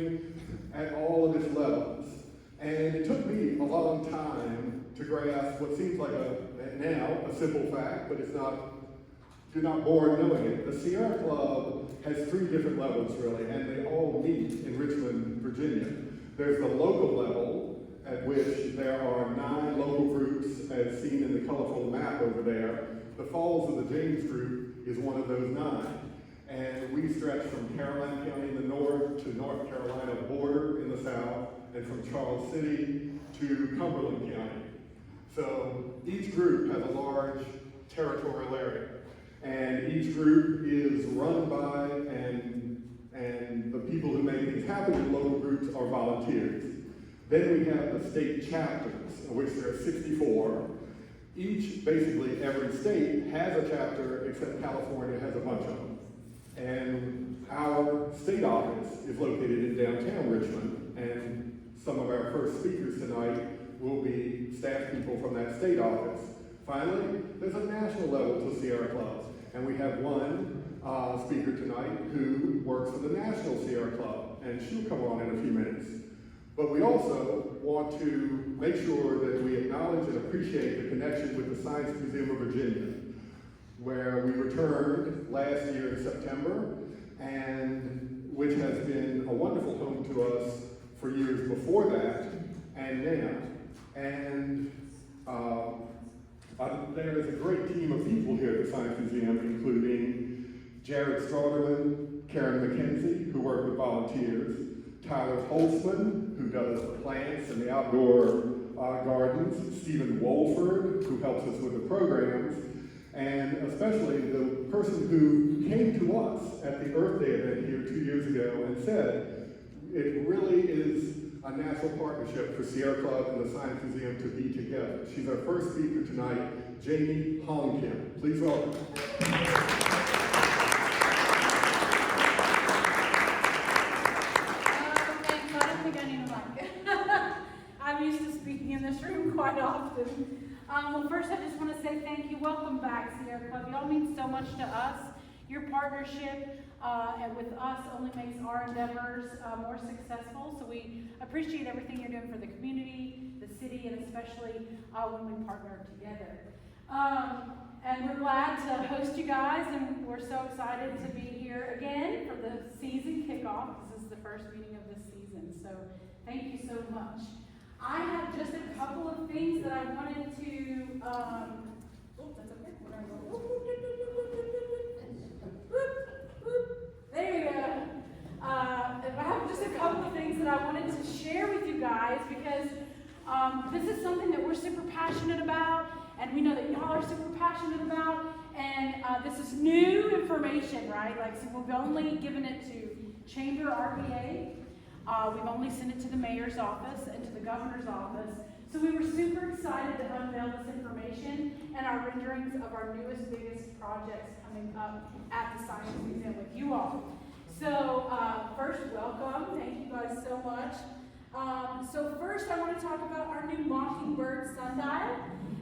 happening at all of its levels. And it took me a long time to grasp what seems like now a simple fact, but it's not, you're not bored knowing it. The Sierra Club has 3 different levels really, and they all meet in Richmond, Virginia. There's the local level, at which there are 9 local groups as seen in the colorful map over there. The Falls of the James group is one of those 9. And we stretch from Caroline County in the north to North Carolina border in the south, and from Charles City to Cumberland County. So each group has a large territorial area. And each group is run by and the people who make things happen in local groups are volunteers. Then we have the state chapters, of which there are 64. Basically every state has a chapter, except California has a bunch of them. And our state office is located in downtown Richmond, and some of our first speakers tonight will be staff people from that state office. Finally, there's a national level to Sierra Club, and we have one speaker tonight who works for the National Sierra Club, and she'll come on in a few minutes. But we also want to make sure that we acknowledge and appreciate the connection with the Science Museum of Virginia, where we returned last year in September, and which has been a wonderful home to us for years before that and now. And there is a great team of people here at the Science Museum, including Jared Strauderman, Karen McKenzie, who work with volunteers, Tyler Holtzman, who does the plants and the outdoor gardens, Stephen Wolford, who helps us with the programs, and especially the person who came to us at the Earth Day event here 2 years ago and said, it really is a natural partnership for Sierra Club and the Science Museum to be together. She's our first speaker tonight, Jamie Holmkin. Please welcome. Thanks, I don't think I need a mic. I'm used to speaking in this room quite often. Well, first I just want to say thank you. Welcome back, Sierra Club. Y'all mean so much to us. Your partnership and with us only makes our endeavors more successful. So we appreciate everything you're doing for the community, the city, and especially when we partner together. And we're glad to host you guys, and we're so excited to be here again for the season kickoff. This is the first meeting of this season, so thank you so much. I have just a couple of things that I wanted to, that's okay. There you go. I have just a couple of things that I wanted to share with you guys because this is something that we're super passionate about, and we know that y'all are super passionate about, and this is new information, right? Like, so we've only given it to Chamber RPA. We've only sent it to the mayor's office and to the governor's office. So we were super excited to unveil this information and our renderings of our newest, biggest projects coming up at the Science Museum with you all. So first, welcome. Thank you guys so much. So first, I want to talk about our new Mockingbird sundial.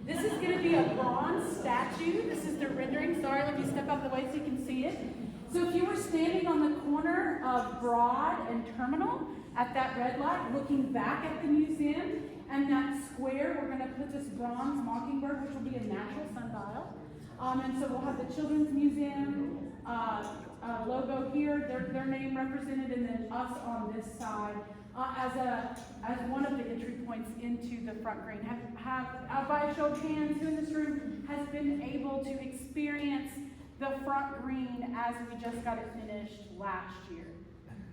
This is going to be a bronze statue. This is the rendering. Sorry, let me step out the way so you can see it. So if you were standing on the corner of Broad and Terminal at that red light, looking back at the museum, and that square, we're going to put this bronze mockingbird, which will be a natural sundial. And so we'll have the Children's Museum logo here, their name represented, and then us on this side as one of the entry points into the front green. By a show of hands, who in this room has been able to experience the front green as we just got it finished last year?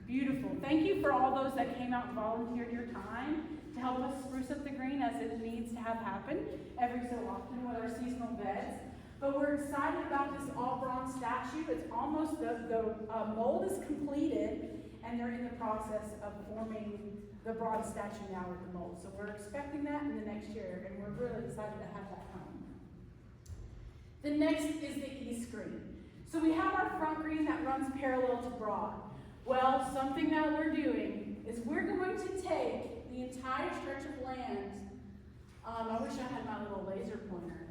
Beautiful. Thank you for all those that came out and volunteered your time to help us spruce up the green as it needs to have happen every so often with our seasonal beds. But we're excited about this all bronze statue. It's almost, the mold is completed, and they're in the process of forming the bronze statue now with the mold. So we're expecting that in the next year, and we're really excited to have that come. The next is the east green. So we have our front green that runs parallel to Broad. Well, something that we're doing is we're going to take the entire stretch of land. I wish I had my little laser pointer.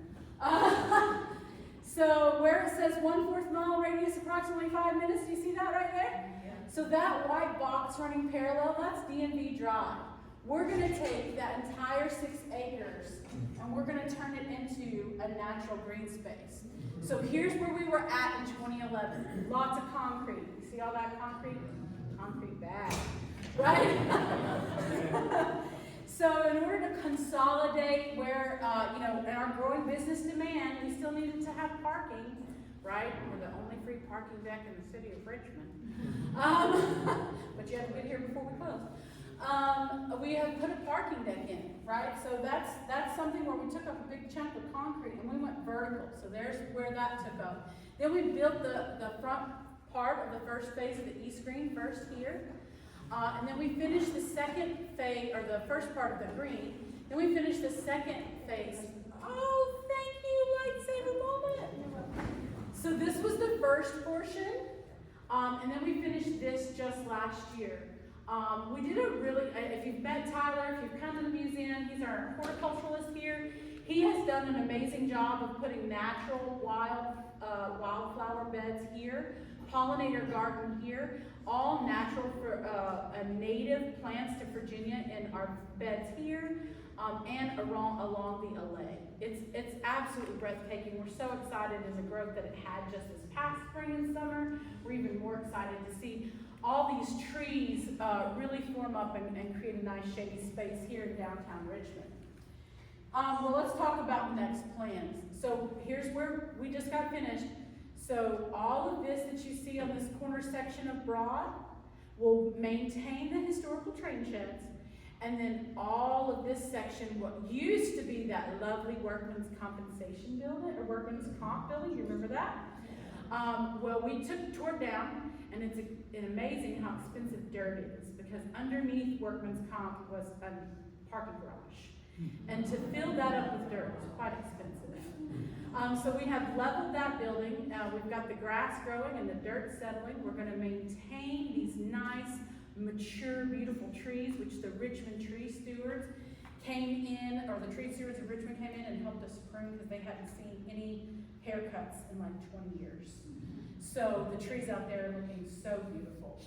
So where it says 1/4 mile radius, approximately 5 minutes, do you see that right there? So that white box running parallel, that's DMV Drive. We're gonna take that entire 6 acres and we're gonna turn it into a natural green space. So here's where we were at in 2011. Lots of concrete. You see all that concrete? Concrete bad, right? So in order to consolidate where, in our growing business demand, we still needed to have parking, right? We're the only free parking deck in the city of Richmond. But you had to get here before we closed. We have put a parking deck in, right? So that's something where we took up a big chunk of concrete and we went vertical. So there's where that took up. Then we built the front part of the first phase of the East Green first here. And then we finished the second phase, or the first part of the green. Then we finished the second phase. Oh, thank you, lightsaber moment. So this was the first portion. And then we finished this just last year. We did a really, if you've met Tyler, if you've come to the museum, he's our horticulturalist here. He has done an amazing job of putting natural wildflower beds here, pollinator garden here, all natural for native plants to Virginia in our beds here, and along the LA. It's absolutely breathtaking. We're so excited in the growth that it had just this past spring and summer. We're even more excited to see all these trees really form up and create a nice shady space here in downtown Richmond. Well, let's talk about the next plans. So here's where we just got finished. So all of this that you see on this corner section of Broad will maintain the historical train sheds, and then all of this section, what used to be that lovely workman's compensation building, or workman's comp building, you remember that? Well, we tore it down, and it's amazing how expensive dirt is, because underneath workman's comp was a parking garage. And to fill that up with dirt was quite expensive. So we have leveled that building. We've got the grass growing and the dirt settling. We're going to maintain these nice, mature, beautiful trees, which the Richmond tree stewards came in, or the tree stewards of Richmond came in and helped us prune because they hadn't seen any haircuts in like 20 years. So the trees out there are looking so beautiful.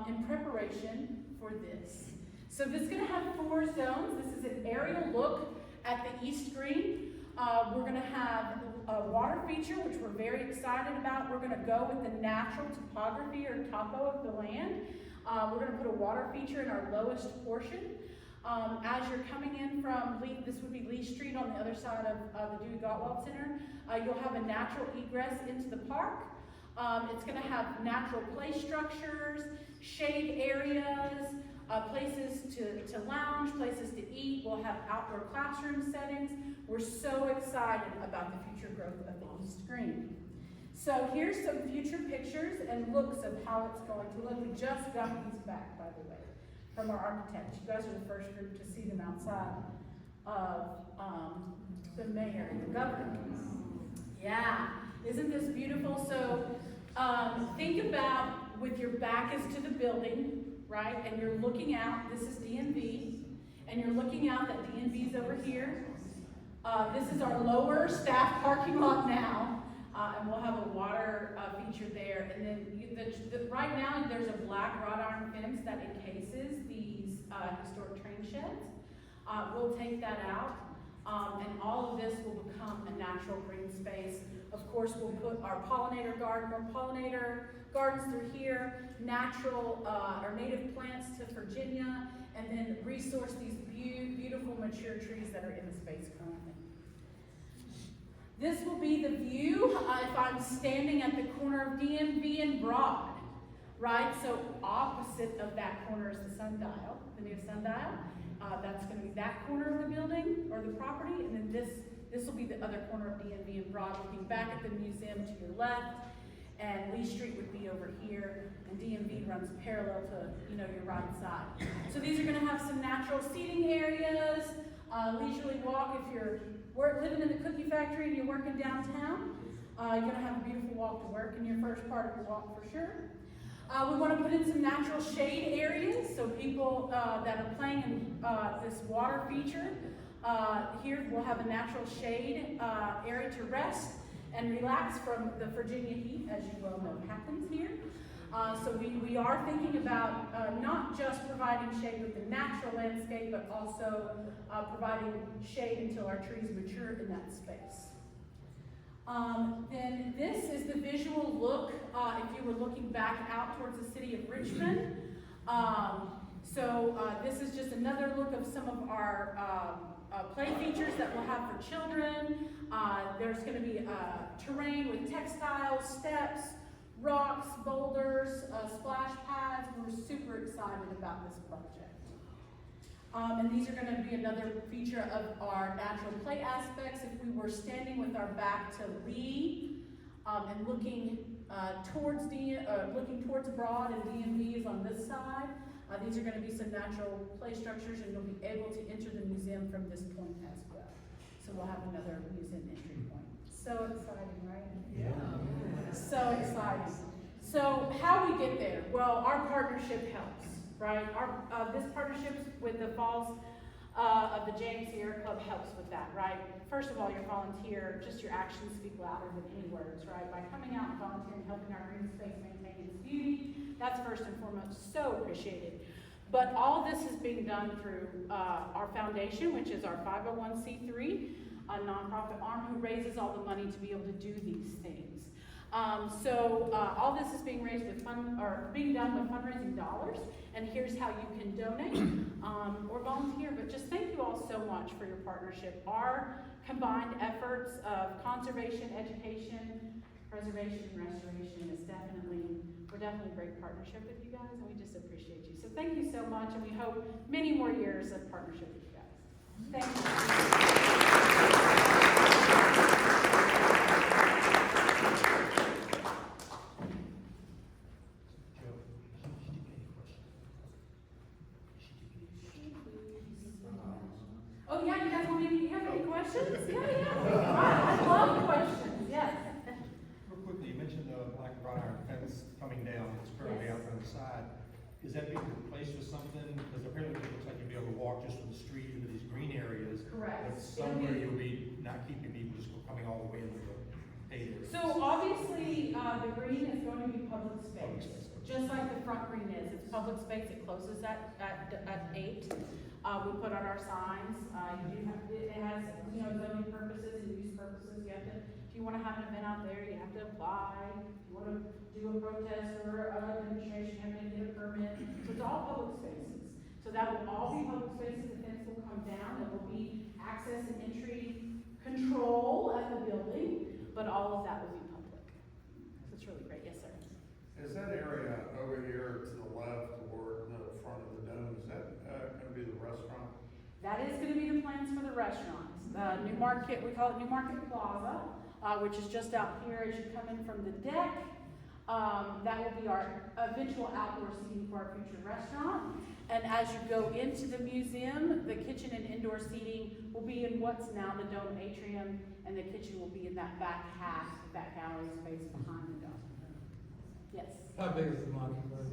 In preparation for this. So this is going to have 4 zones. This is an aerial look at the East Green. We're going to have a water feature, which we're very excited about. We're going to go with the natural topography or topo of the land. We're going to put a water feature in our lowest portion. As you're coming in from Lee, this would be Lee Street on the other side of the Dewey Gottwald Center, you'll have a natural egress into the park. It's going to have natural play structures, shade areas, places to lounge, places to eat. We'll have outdoor classroom settings. We're so excited about the future growth of the East Green. So here's some future pictures and looks of how it's going to look. We just got these back, by the way, from our architects. You guys are the first group to see them outside of the mayor and the governor. Yeah, isn't this beautiful? So think about with your back is to the building, right? And you're looking out, this is DMV, and you're looking out that DMV's over here. This is our lower staff parking lot now, and we'll have a water feature there. And then right now there's a black wrought iron fence that encases these historic train sheds. We'll take that out, and all of this will become a natural green space. Of course, we'll put our pollinator garden, more pollinator gardens through here, natural or native plants to Virginia, and then resource these beautiful mature trees that are in the space currently. This will be the view if I'm standing at the corner of DMV and Broad, right? So opposite of that corner is the sundial, the new sundial. That's going to be that corner of the building or the property, and then this will be the other corner of DMV and Broad, looking back at the museum to your left, and Lee Street would be over here, and DMV runs parallel to your right side. So these are going to have some natural seating areas, leisurely walk if you're living in the cookie factory and you're working downtown. You're going to have a beautiful walk to work in your first part of the walk for sure. We want to put in some natural shade areas, so people that are playing in this water feature, here we'll have a natural shade area to rest and relax from the Virginia heat, as you well know happens here. So we are thinking about not just providing shade with the natural landscape, but also providing shade until our trees mature in that space. Then this is the visual look if you were looking back out towards the city of Richmond. This is just another look of some of our play features that we'll have for children. There's going to be terrain with textiles, steps, rocks, boulders, splash pads. We're super excited about this project. And these are going to be another feature of our natural play aspects. If we were standing with our back to Lee and looking towards Broad and DMV is on this side, these are going to be some natural play structures, and you'll be able to enter the museum from this point as well. So we'll have another museum entry point. So exciting, right? Yeah. So exciting. So how we get there? Well, our partnership helps, right? This partnership with the Falls of the James Sierra Club helps with that, right? First of all, your volunteer, just your actions speak louder than any words, right? By coming out and volunteering, helping our green space maintain its beauty, that's first and foremost so appreciated. But all this is being done through our foundation, which is our 501c3, a nonprofit arm who raises all the money to be able to do these things. All this is being raised with being done with fundraising dollars, and here's how you can donate or volunteer. But just thank you all so much for your partnership. Our combined efforts of conservation, education, preservation, and restoration is we're definitely a great partnership with you guys, and we just appreciate you. So thank you so much, and we hope many more years of partnership with you guys. Thank you. Oh yeah, you guys want me to have any questions? Yeah. I love questions, yes. Real quickly, you mentioned the black wire fence coming down, it's currently out on the side. Is that being replaced with something? Because apparently it looks like you'll be able to walk just from the street into these green areas. Correct. But somewhere you'll be not keeping people just from coming all the way into the paid areas. So obviously, the green is going to be public space, just like the front green is. It's public space. It closes at 8. We put on our signs. It has zoning purposes and use purposes. If you want to have an event out there, you have to apply. If you want to do a protest or a demonstration, you have to get a permit. So it's all public spaces. So that will all be public spaces. The fence will come down. There will be access and entry control at the building, but all of that will be public. So it's really great. Yes, sir. Is that area over here to the left toward the front of the dome, is that going to be the restaurant? That is going to be the plans for the restaurants. New Market, we call it New Market Plaza, which is just out here as you come in from the deck. That will be our eventual outdoor seating for our future restaurant. And as you go into the museum, the kitchen and indoor seating will be in what's now the dome atrium, and the kitchen will be in that back half, that gallery space behind the dome. Yes? How big is the Mockingbird?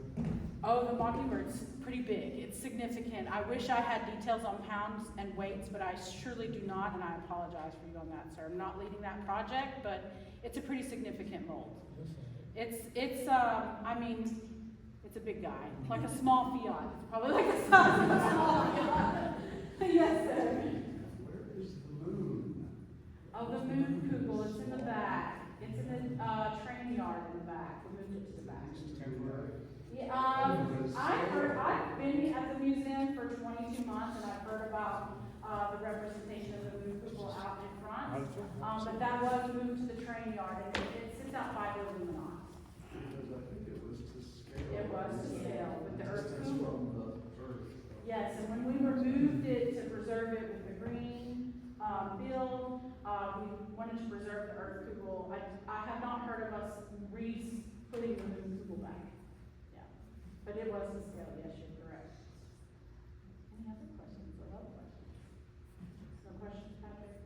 Oh, the Mockingbird's pretty big. It's significant. I wish I had details on pounds and weights, but I surely do not, and I apologize for you on that, sir. I'm not leading that project, but it's a pretty significant mold. It's a big guy, like a small Fiat. It's probably like the size of a small Fiat. Yes, sir. Where is the moon? Oh, the moon kugel, it's in the back. It's in the train yard in the back. We moved it to the back. This is temporary. Yeah, I've been at the museum for 22 months, and I've heard about the representation of the moon kugel out in front. But that was moved to the train yard, and it sits out by the Illuminati. Because I think it was to scale. It was to scale with the earth It's kugel. from the earth. Yes, and when we removed it to preserve it with the green build, we wanted to preserve the earth kugel. I have not heard of us putting the moon kugel back. Yeah, but it was to scale. Yes, you're correct. Any other questions? I love questions. No questions, Patrick?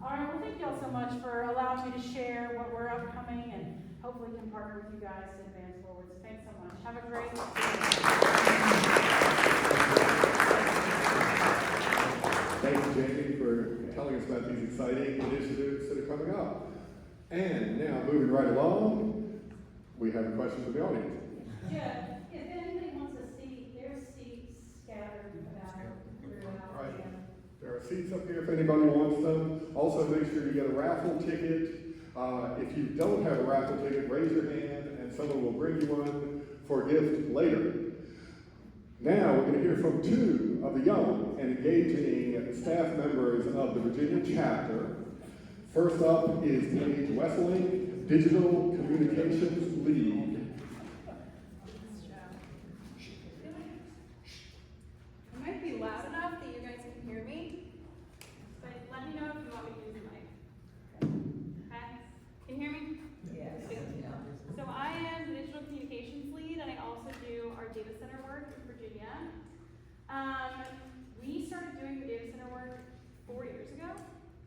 All right. Well, thank you all so much for allowing me to share what we're upcoming, and hopefully can partner with you guys to advance forward. So thanks so much. Have a great day. Thank you, Jamie, for telling us about these exciting initiatives that are coming up. And now, moving right along, we have questions from the audience? Yeah, if anybody wants a seat, there's seats scattered about throughout. Right. There are seats up here if anybody wants them. Also, make sure you get a raffle ticket. If you don't have a raffle ticket, raise your hand and someone will bring you one for a gift later. Now, we're going to hear from two of the young and engaging staff members of the Virginia chapter. First up is Paige Wessling, Digital Communications Lead. It might be loud enough that you guys can hear me, but let me know if you want me to use the mic. Okay? Can you hear me? Yes. So I am the digital communications lead, and I also do our data center work in Virginia. We started doing the data center work 4 years ago,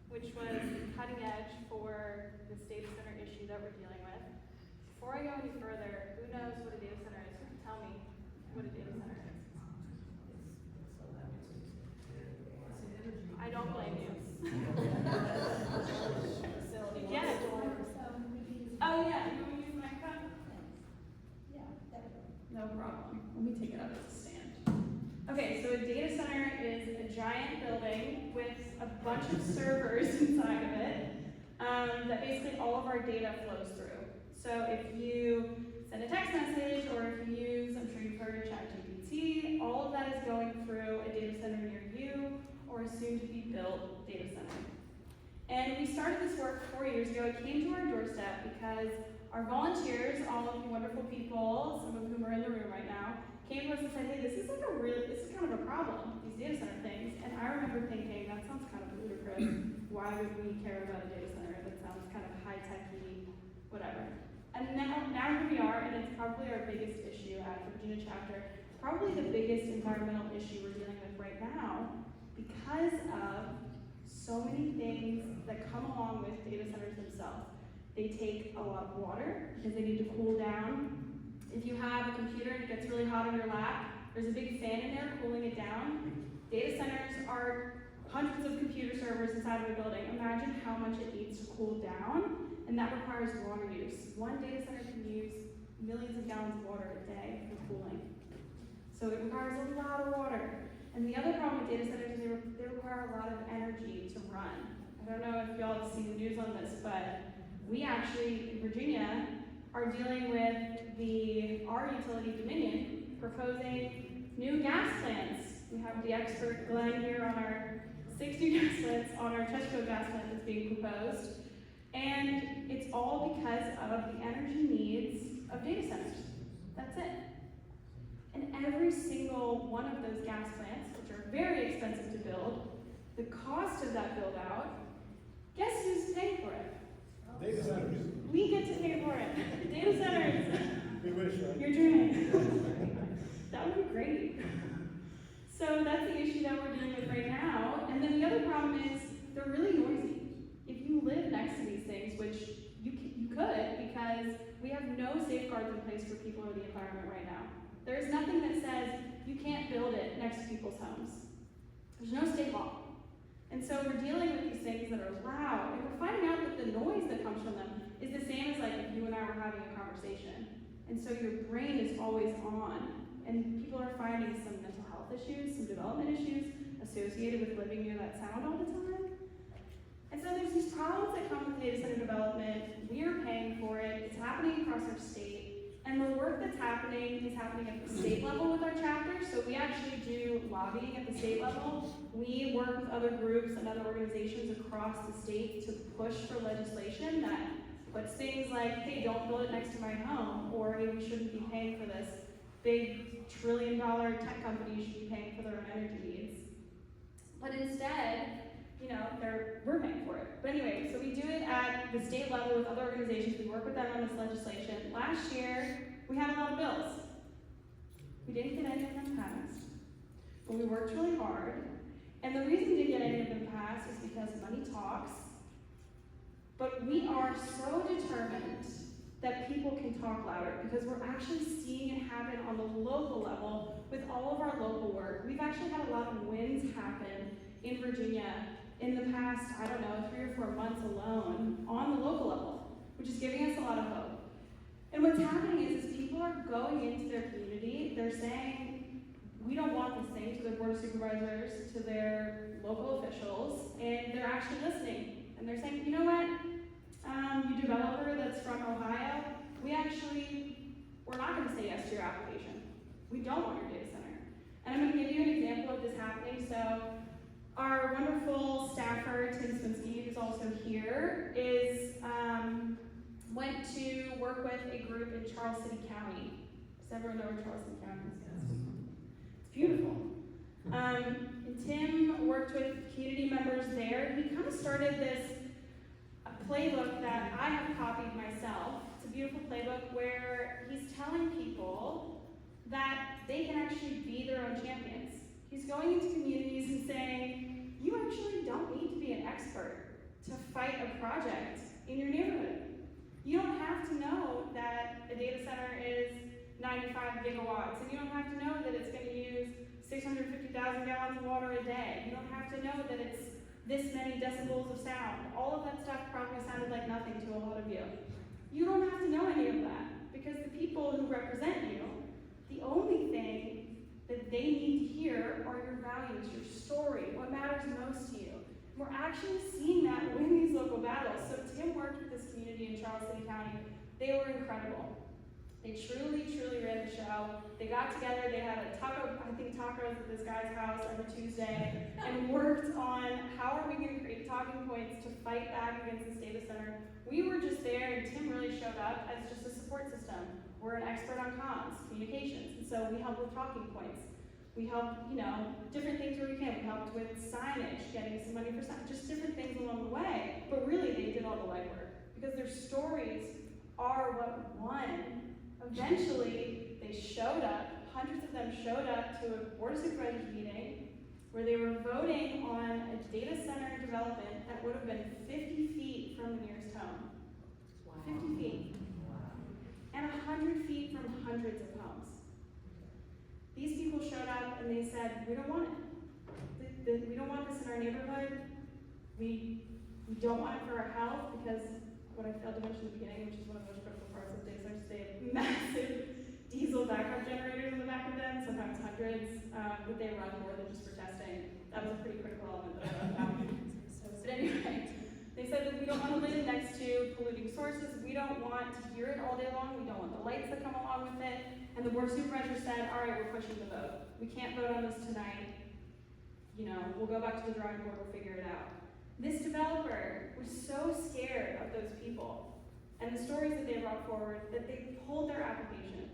which was cutting edge for this data center issue that we're dealing with. Before I go any further, who knows what a data center is? Tell me what a data center is. I don't blame you. Yes. Oh yeah, you want me to use my phone? No problem. Let me take it up as a stand. Okay, so a data center is a giant building with a bunch of servers inside of it that basically all of our data flows through. So if you send a text message or if you use, I'm sure you've heard of ChatGPT, all of that is going through a data center near you or a soon-to-be-built data center. And we started this work 4 years ago. It came to our doorstep because our volunteers, all of you wonderful people, some of whom are in the room right now, came to us and said, hey, this is kind of a problem, these data center things. And I remember thinking, that sounds kind of ludicrous. Why would we care about a data center? That sounds kind of high-tech-y, whatever. And now here we are, and it's probably our biggest issue at the Virginia chapter. It's probably the biggest environmental issue we're dealing with right now because of so many things that come along with data centers themselves. They take a lot of water because they need to cool down. If you have a computer and it gets really hot on your lap, there's a big fan in there cooling it down. Data centers are hundreds of computer servers inside of a building. Imagine how much it needs to cool down, and that requires water use. One data center can use millions of gallons of water a day for cooling. So it requires a lot of water. And the other problem with data centers is they require a lot of energy to run. I don't know if y'all have seen the news on this, but we actually, in Virginia, are dealing with our utility Dominion proposing new gas plants. We have the expert Glenn here on our 6 new gas plants on our Chesterfield gas plant that's being proposed. And it's all because of the energy needs of data centers. That's it. And every single one of those gas plants, which are very expensive to build, the cost of that build out, guess who's paying for it? Data centers. We get to pay for it. Data centers. We wish, right? Your dream. That would be great. So that's the issue that we're dealing with right now. And then the other problem is they're really noisy. If you live next to these things, which you could, because we have no safeguards in place for people or the environment right now. There is nothing that says you can't build it next to people's homes. There's no state law. And so we're dealing with these things that are loud, and we're finding out that the noise that comes from them is the same as like if you and I were having a conversation. And so your brain is always on, and people are finding some mental health issues, some development issues associated with living near that sound all the time. And so there's these problems that come with data center development. We are paying for it. It's happening across our state. And the work that's happening is happening at the state level with our chapter. So we actually do lobbying at the state level. We work with other groups and other organizations across the state to push for legislation that puts things like, hey, don't build it next to my home, or hey, we shouldn't be paying for this. Big $1 trillion tech companies should be paying for their own energy needs. But instead, we're paying for it. But anyway, so we do it at the state level with other organizations. We work with them on this legislation. Last year, we had a lot of bills. We didn't get any of them passed, but we worked really hard. And the reason we didn't get any of them passed is because money talks. But we are so determined that people can talk louder because we're actually seeing it happen on the local level with all of our local work. We've actually had a lot of wins happen in Virginia in the past, 3 or 4 months alone on the local level, which is giving us a lot of hope. And what's happening is people are going into their community, they're saying, we don't want this thing to their board of supervisors, to their local officials, and they're actually listening. And they're saying, you know what, you developer that's from Ohio, we're not gonna say yes to your application. We don't want your data center. And I'm gonna give you an example of this happening. So our wonderful staffer, Tim Swinsky, who's also here, went to work with a group in Charles City County. Does everyone know where Charles City County is? It's beautiful. And Tim worked with community members there. He kind of started this playbook that I have copied myself. It's a beautiful playbook where he's telling people that they can actually be their own champions. He's going into communities and saying, you actually don't need to be an expert to fight a project in your neighborhood. You don't have to know that a data center is 95 gigawatts, and you don't have to know that it's going to use 650,000 gallons of water a day. You don't have to know that it's this many decibels of sound. All of that stuff probably sounded like nothing to a lot of you. You don't have to know any of that, because the people who represent you, the only thing that they need to hear are your values, your story, what matters most to you. We're actually seeing that win these local battles. So Tim worked with this community in Charles City County. They were incredible. They truly, truly ran the show. They got together, they had tacos at this guy's house every Tuesday, and worked on how are we going to create talking points to fight back against this data center. We were just there, and Tim really showed up as just a support system. We're an expert on comms, communications, and so we help with talking points. We help, different things where we can. We helped with signage, getting some money for signage, just different things along the way. But really, they did all the legwork, because their stories are what won. Eventually, they showed up, hundreds of them showed up to a board of supervisors meeting where they were voting on a data center development that would have been 50 feet from the nearest home. Wow. 50 feet. And 100 feet from hundreds of homes. These people showed up and they said, we don't want it. We don't want this in our neighborhood. We don't want it for our health, because what I failed to mention at the beginning, which is one of the most critical parts of data centers, they have massive diesel backup generators in the back of them, sometimes hundreds, but they run more than just for testing. That was a pretty critical element that I left out. But anyway, they said that we don't want to live next to polluting sources. We don't want to hear it all day long. We don't want the lights that come along with it. And the board of supervisors said, all right, we're pushing the vote. We can't vote on this tonight. We'll go back to the drawing board, we'll figure it out. This developer was so scared of those people and the stories that they brought forward that they pulled their application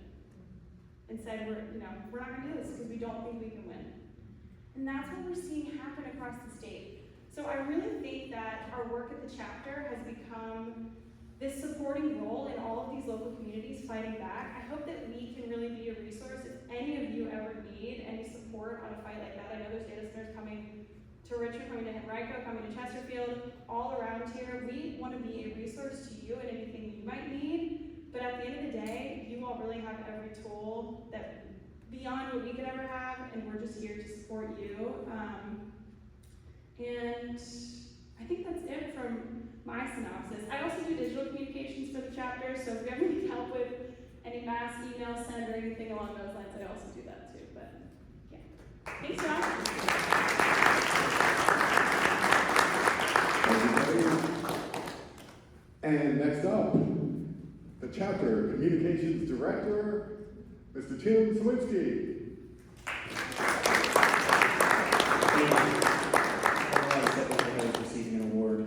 and said, we're not going to do this because we don't think we can win. And that's what we're seeing happen across the state. So I really think that our work at the chapter has become this supporting role in all of these local communities fighting back. I hope that we can really be a resource. If any of you ever need any support on a fight like that, I know there's data centers coming to Richmond, coming to Henrico, coming to Chesterfield, all around here. We want to be a resource to you and anything you might need. But at the end of the day, you all really have every tool that beyond what we could ever have, and we're just here to support you. And I think that's it from my synopsis. I also do digital communications for the chapter, so if you ever need help with any mass email send or anything along those lines, I also do that too. But yeah. Thanks, John. And next up, the chapter communications director, Mr. Tim Swinsky. Receiving an award.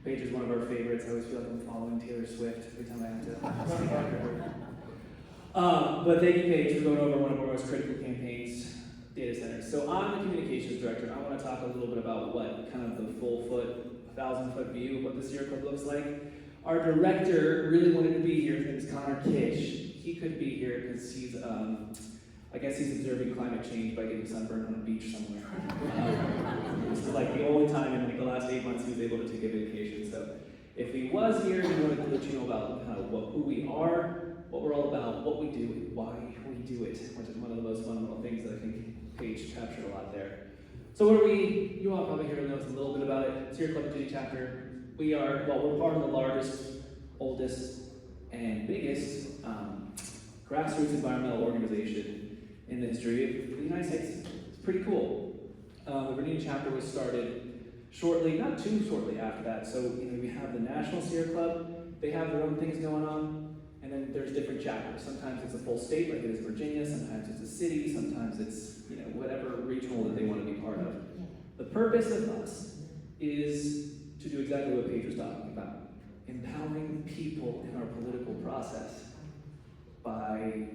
Paige is one of our favorites. I always feel like I'm following Taylor Swift every time I have to speak after her. But thank you, Paige, for going over one of our most critical campaigns, data centers. So I'm the communications director. I want to talk a little bit about what kind of the full 1,000-foot view of what the Sierra Club looks like. Our director really wanted to be here. His name is Connor Kish. He couldn't be here because he's, I guess he's observing climate change by getting sunburned on a beach somewhere. This is like the only time in like the last 8 months he was able to take a vacation. So if he was here, we wanted to let you know about kind of who we are, what we're all about, what we do, and why we do it, which is one of the most fundamental things that I think Paige captured a lot there. So what are we? You all probably heard us a little bit about it. Sierra Club City chapter. We're part of the largest, oldest and biggest grassroots environmental organization in the history of the United States. It's pretty cool. The Virginia chapter was started shortly, not too shortly after that. So we have the National Sierra Club. They have their own things going on, and then there's different chapters. Sometimes it's a full state, like it is Virginia. Sometimes it's a city. Sometimes it's whatever regional that they want to be part of. The purpose of us is to do exactly what Paige was talking about: empowering people in our political process by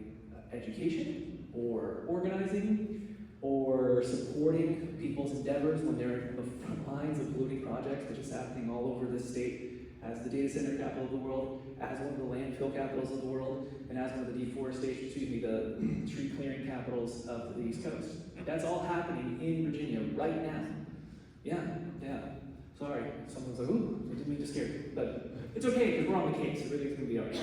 education, or organizing, or supporting people's endeavors when they're in the front lines of polluting projects, which is happening all over this state, as the data center capital of the world, as one of the landfill capitals of the world, and as one of the the tree clearing capitals of the East Coast. That's all happening in Virginia right now. Yeah. Sorry, someone's like, ooh, I didn't mean to scare you. But it's okay, because we're on the case. Everything's going to be all right.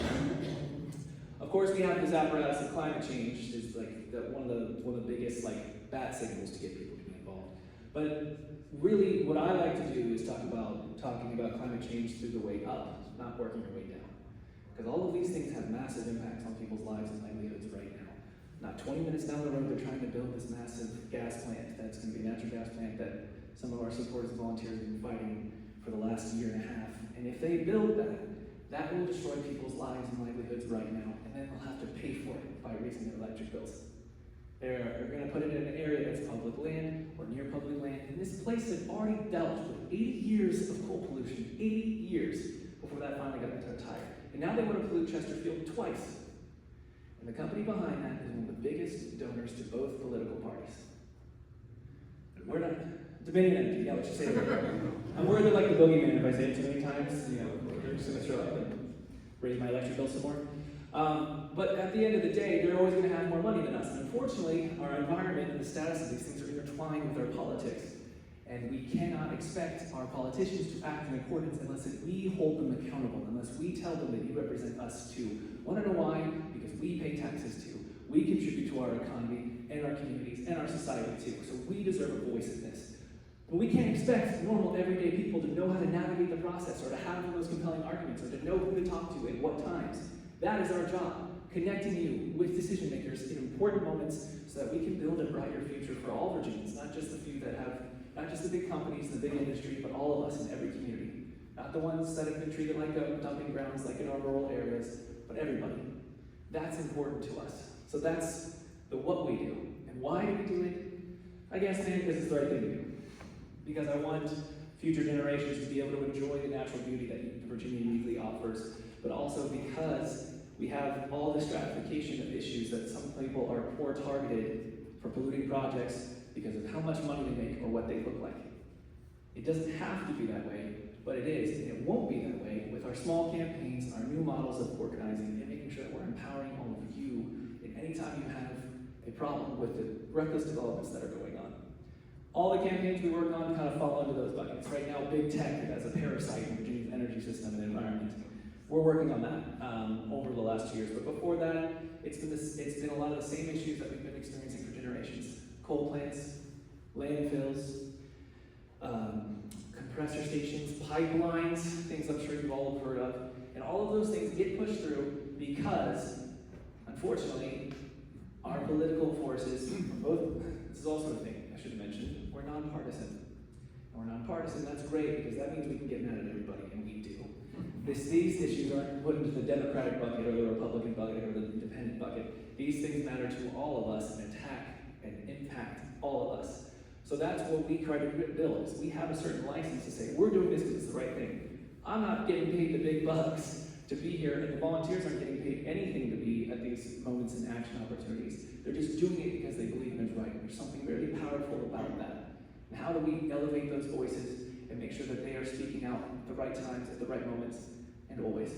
Of course, we have this apparatus of climate change is one of the biggest bat signals to get people to be involved. But really, what I like to do is talking about climate change through the way up, not working your way down. Because all of these things have massive impacts on people's lives and livelihoods right now. Not 20 minutes down the road, they're trying to build this massive gas plant that's going to be a natural gas plant that some of our supporters and volunteers have been fighting for the last year and a half. And if they build that will destroy people's lives and livelihoods right now, and then they'll have to pay for it by raising their electric bills. They're going to put it in an area that's public land or near public land, and this place had already dealt with 80 years of coal pollution, 80 years before that finally got to retire. And now they want to pollute Chesterfield twice. And the company behind that is one of the biggest donors to both political parties. We're not Dominion Energy, yeah, let's just say that. I'm worried they're like the boogeyman if I say it too many times. They're just going to show up and raise my electric bill some more. But at the end of the day, they're always going to have more money than us. And unfortunately, our environment and the status of these things are intertwined with our politics. And we cannot expect our politicians to act in accordance unless we hold them accountable, unless we tell them that you represent us too. Want to know why? Because we pay taxes too. We contribute to our economy and our communities and our society too. So we deserve a voice in this. But we can't expect normal, everyday people to know how to navigate the process or to have those compelling arguments or to know who to talk to at what times. That is our job, connecting you with decision makers in important moments so that we can build a brighter future for all Virginians, not just the few that have, not just the big companies, the big industry, but all of us in every community. Not the ones that have been treated like dumping grounds like in our rural areas, but everybody. That's important to us. So that's the what we do. And why do we do it? I guess maybe because it's the right thing to do. Because I want future generations to be able to enjoy the natural beauty that Virginia uniquely offers, but also because we have all this stratification of issues that some people are poor targeted for polluting projects because of how much money they make or what they look like. It doesn't have to be that way, but it is, and it won't be that way with our small campaigns, our new models of organizing, and making sure that we're empowering all of you in any time you have a problem with the reckless developments that are going on. All the campaigns we work on kind of fall into those buckets. Right now, big tech as a parasite in Virginia's energy system and environment. We're working on that over the last 2 years. But before that, it's been a lot of the same issues that we've been experiencing for generations. Coal plants, landfills, compressor stations, pipelines, things I'm sure you've all heard of. And all of those things get pushed through because, unfortunately, our political forces, this is also a thing I should have mentioned, we're nonpartisan. And we're nonpartisan, that's great, because that means we can get mad at everybody, and we do. These issues aren't put into the Democratic bucket or the Republican bucket or the Independent bucket. These things matter to all of us and attack and impact all of us. So that's what we try to build, is we have a certain license to say, we're doing this because it's the right thing. I'm not getting paid the big bucks to be here, and the volunteers aren't getting paid anything to be at these moments and action opportunities. They're just doing it because they believe it's right. There's something very powerful about that. And how do we elevate those voices and make sure that they are speaking out at the right times, at the right moments, and always?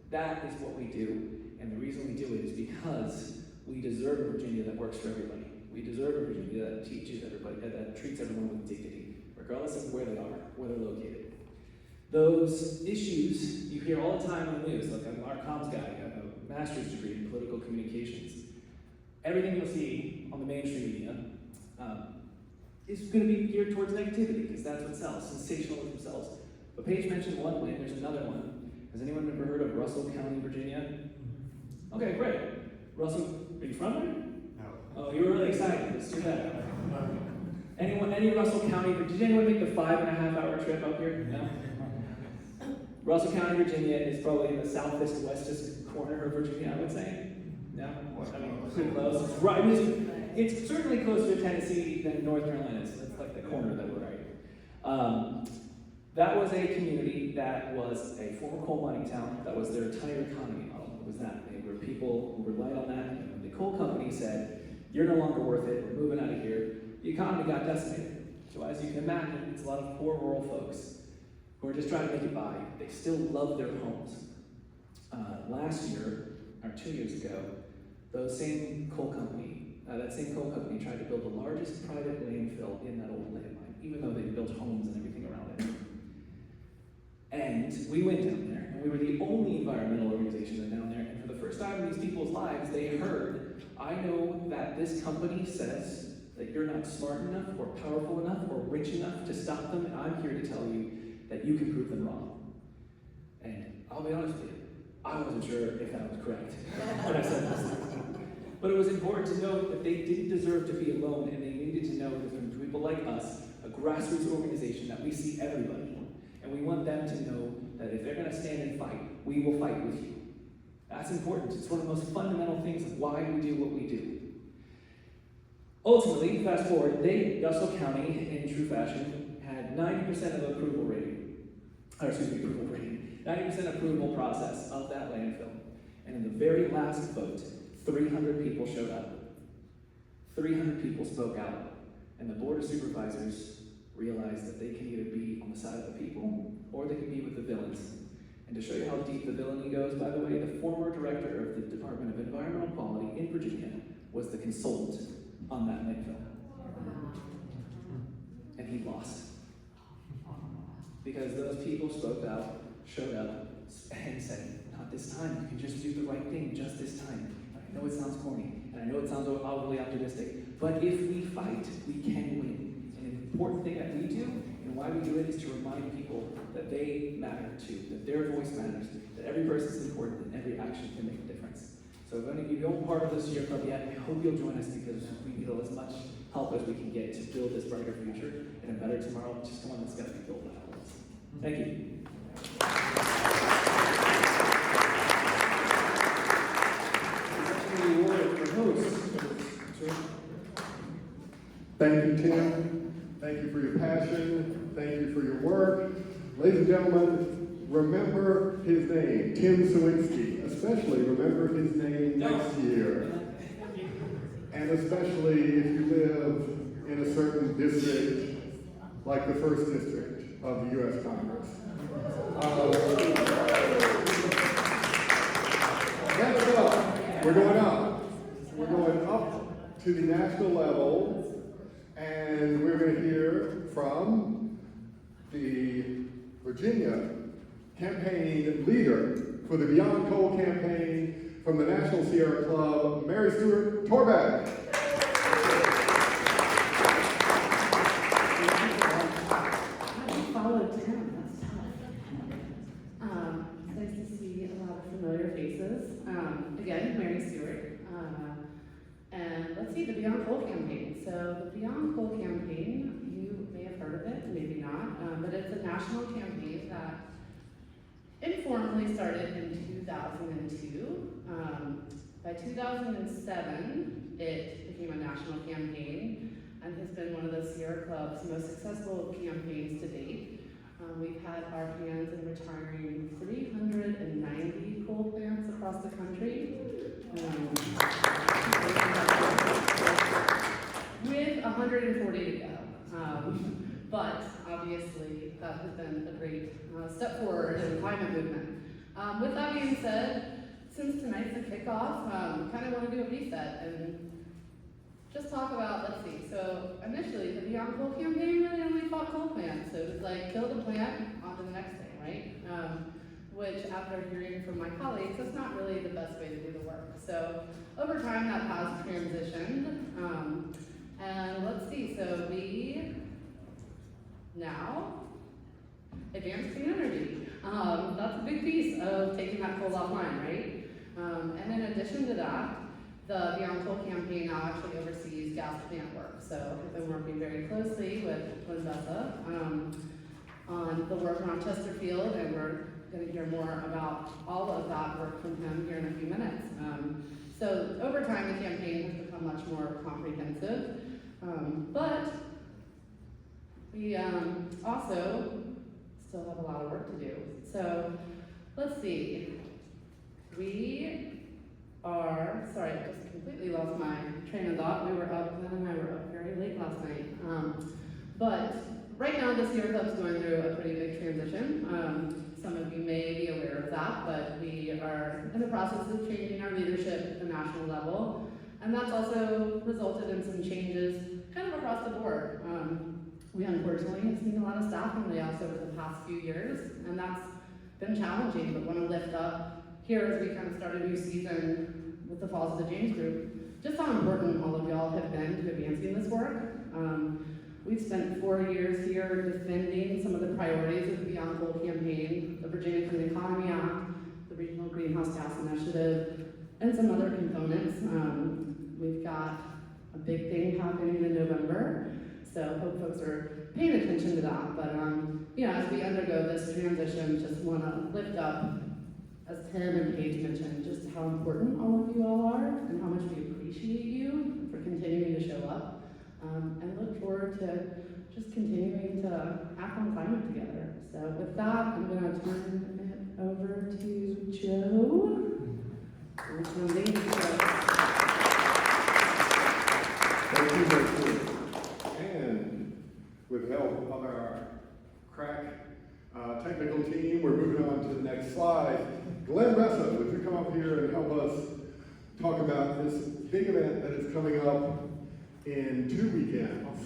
That is what we do, and the reason we do it is because we deserve a Virginia that works for everybody. We deserve a Virginia that teaches everybody, that treats everyone with dignity, regardless of where they are, where they're located. Those issues you hear all the time on the news, like I'm our comms guy, I have a master's degree in political communications. Everything you'll see on the mainstream media is going to be geared towards negativity, because that's what sells, sensationalism sells. But Paige mentioned one win, there's another one. Has anyone ever heard of Russell County, Virginia? Okay, great. Russell, are you from there? No. Oh, you were really excited. Let's do that. Any Russell County, did anyone make the 5.5-hour trip up here? No? Russell County, Virginia is probably in the southwest, westest corner of Virginia, I would say. No? I mean, pretty close. It's right. It's certainly closer to Tennessee than North Carolina is. It's like the corner that we're right. That was a community that was a former coal mining town. That was their entire economy model. It was that. They were people who relied on that. And when the coal company said, you're no longer worth it, we're moving out of here, the economy got decimated. So as you can imagine, it's a lot of poor rural folks who are just trying to make it by. They still love their homes. Last year, or 2 years ago, that same coal company tried to build the largest private landfill in that old landmine, even though they built homes and everything around it. And we went down there, and we were the only environmental organization down there, and for the first time in these people's lives, they heard, I know that this company says that you're not smart enough, or powerful enough, or rich enough to stop them, and I'm here to tell you that you can prove them wrong. And I'll be honest with you, I wasn't sure if that was correct when I said this. But it was important to note that they didn't deserve to be alone, and they needed to know that from people like us, a grassroots organization, that we see everybody. And we want them to know that if they're going to stand and fight, we will fight with you. That's important. It's one of the most fundamental things of why we do what we do. Ultimately, fast forward, Russell County, in true fashion, had 90% of approval rating. 90% approval process of that landfill. And in the very last vote, 300 people showed up. 300 people spoke out. And the Board of Supervisors realized that they can either be on the side of the people, or they can be with the villains. And to show you how deep the villainy goes, by the way, the former director of the Department of Environmental Quality in Virginia was the consultant on that landfill. And he lost. Because those people spoke out, showed up, and said, not this time, you can just do the right thing just this time. I know it sounds corny, and I know it sounds overly optimistic, but if we fight, we can win. And an important thing that we do, and why we do it, is to remind people that they matter too, that their voice matters, that every person is important, and every action can make a difference. So if any of you aren't part of this Sierra Club yet, I hope you'll join us, because we need as much help as we can get to build this brighter future and a better tomorrow, just one that's got to be built by all of us. Thank you. Thank you, Tim. Thank you for your passion. Thank you for your work. Ladies and gentlemen, remember his name, Tim Sawinski. Especially remember his name next year. And especially if you live in a certain district, like the 1st District of the U.S. Congress. Next up, we're going up. We're going up to the national level, and we're going to hear from the Virginia campaign leader for the Beyond Coal campaign from the National Sierra Club, Mary Stewart Torbeck. Followed Tim, that's tough. It's nice to see a lot of familiar faces. Again, Mary Stewart. And let's see, the Beyond Coal campaign. So the Beyond Coal campaign, you may have heard of it, maybe not, but it's a national campaign that informally started in 2002. By 2007, it became a national campaign and has been one of the Sierra Club's most successful campaigns to date. We've had our hands in retiring 390 coal plants across the country, with 140 to go. But obviously, that has been a great step forward in the climate movement. With that being said, since tonight's the kickoff, kind of want to do a reset and just talk about, let's see, so initially the Beyond Coal campaign really only fought coal plants. So it was like, kill the plant, on to the next thing, right? Which, after hearing from my colleagues, that's not really the best way to do the work. So over time that has transitioned. And let's see, so we now advance clean energy. That's a big piece of taking that coal offline, right? And in addition to that, the Beyond Coal campaign now actually oversees gas plant work. So I've been working very closely with Glenn Bessa on the work around Chesterfield, and we're going to hear more about all of that work from him here in a few minutes. So over time, the campaign has become much more comprehensive, but we also still have a lot of work to do. So let's see. Sorry, I just completely lost my train of thought. Glenn and I were up very late last night. But right now, the Sierra Club's going through a pretty big transition. Some of you may be aware of that, but we are in the process of changing our leadership at the national level. And that's also resulted in some changes kind of across the board. We unfortunately have seen a lot of staffing layoffs over the past few years, and that's been challenging, but want to lift up here as we kind of start a new season with the Falls of the James Group, just how important all of y'all have been to advancing this work. We've spent 4 years here defending some of the priorities of the Beyond Coal campaign, the Virginia Clean Economy Act, the Regional Greenhouse Gas Initiative, and some other components. We've got a big thing happening in November, so hope folks are paying attention to that. But as we undergo this transition, just want to lift up, as Tim and Paige mentioned, just how important all of you all are and how much we appreciate you for continuing to show up. And look forward to just continuing to act on climate together. So with that, I'm going to turn it over to Joe. Thank you, Rachel. And with help of our crack technical team, we're moving on to the next slide. Glenn Bessa, would you come up here and help us talk about this big event that is coming up in 2 weekends,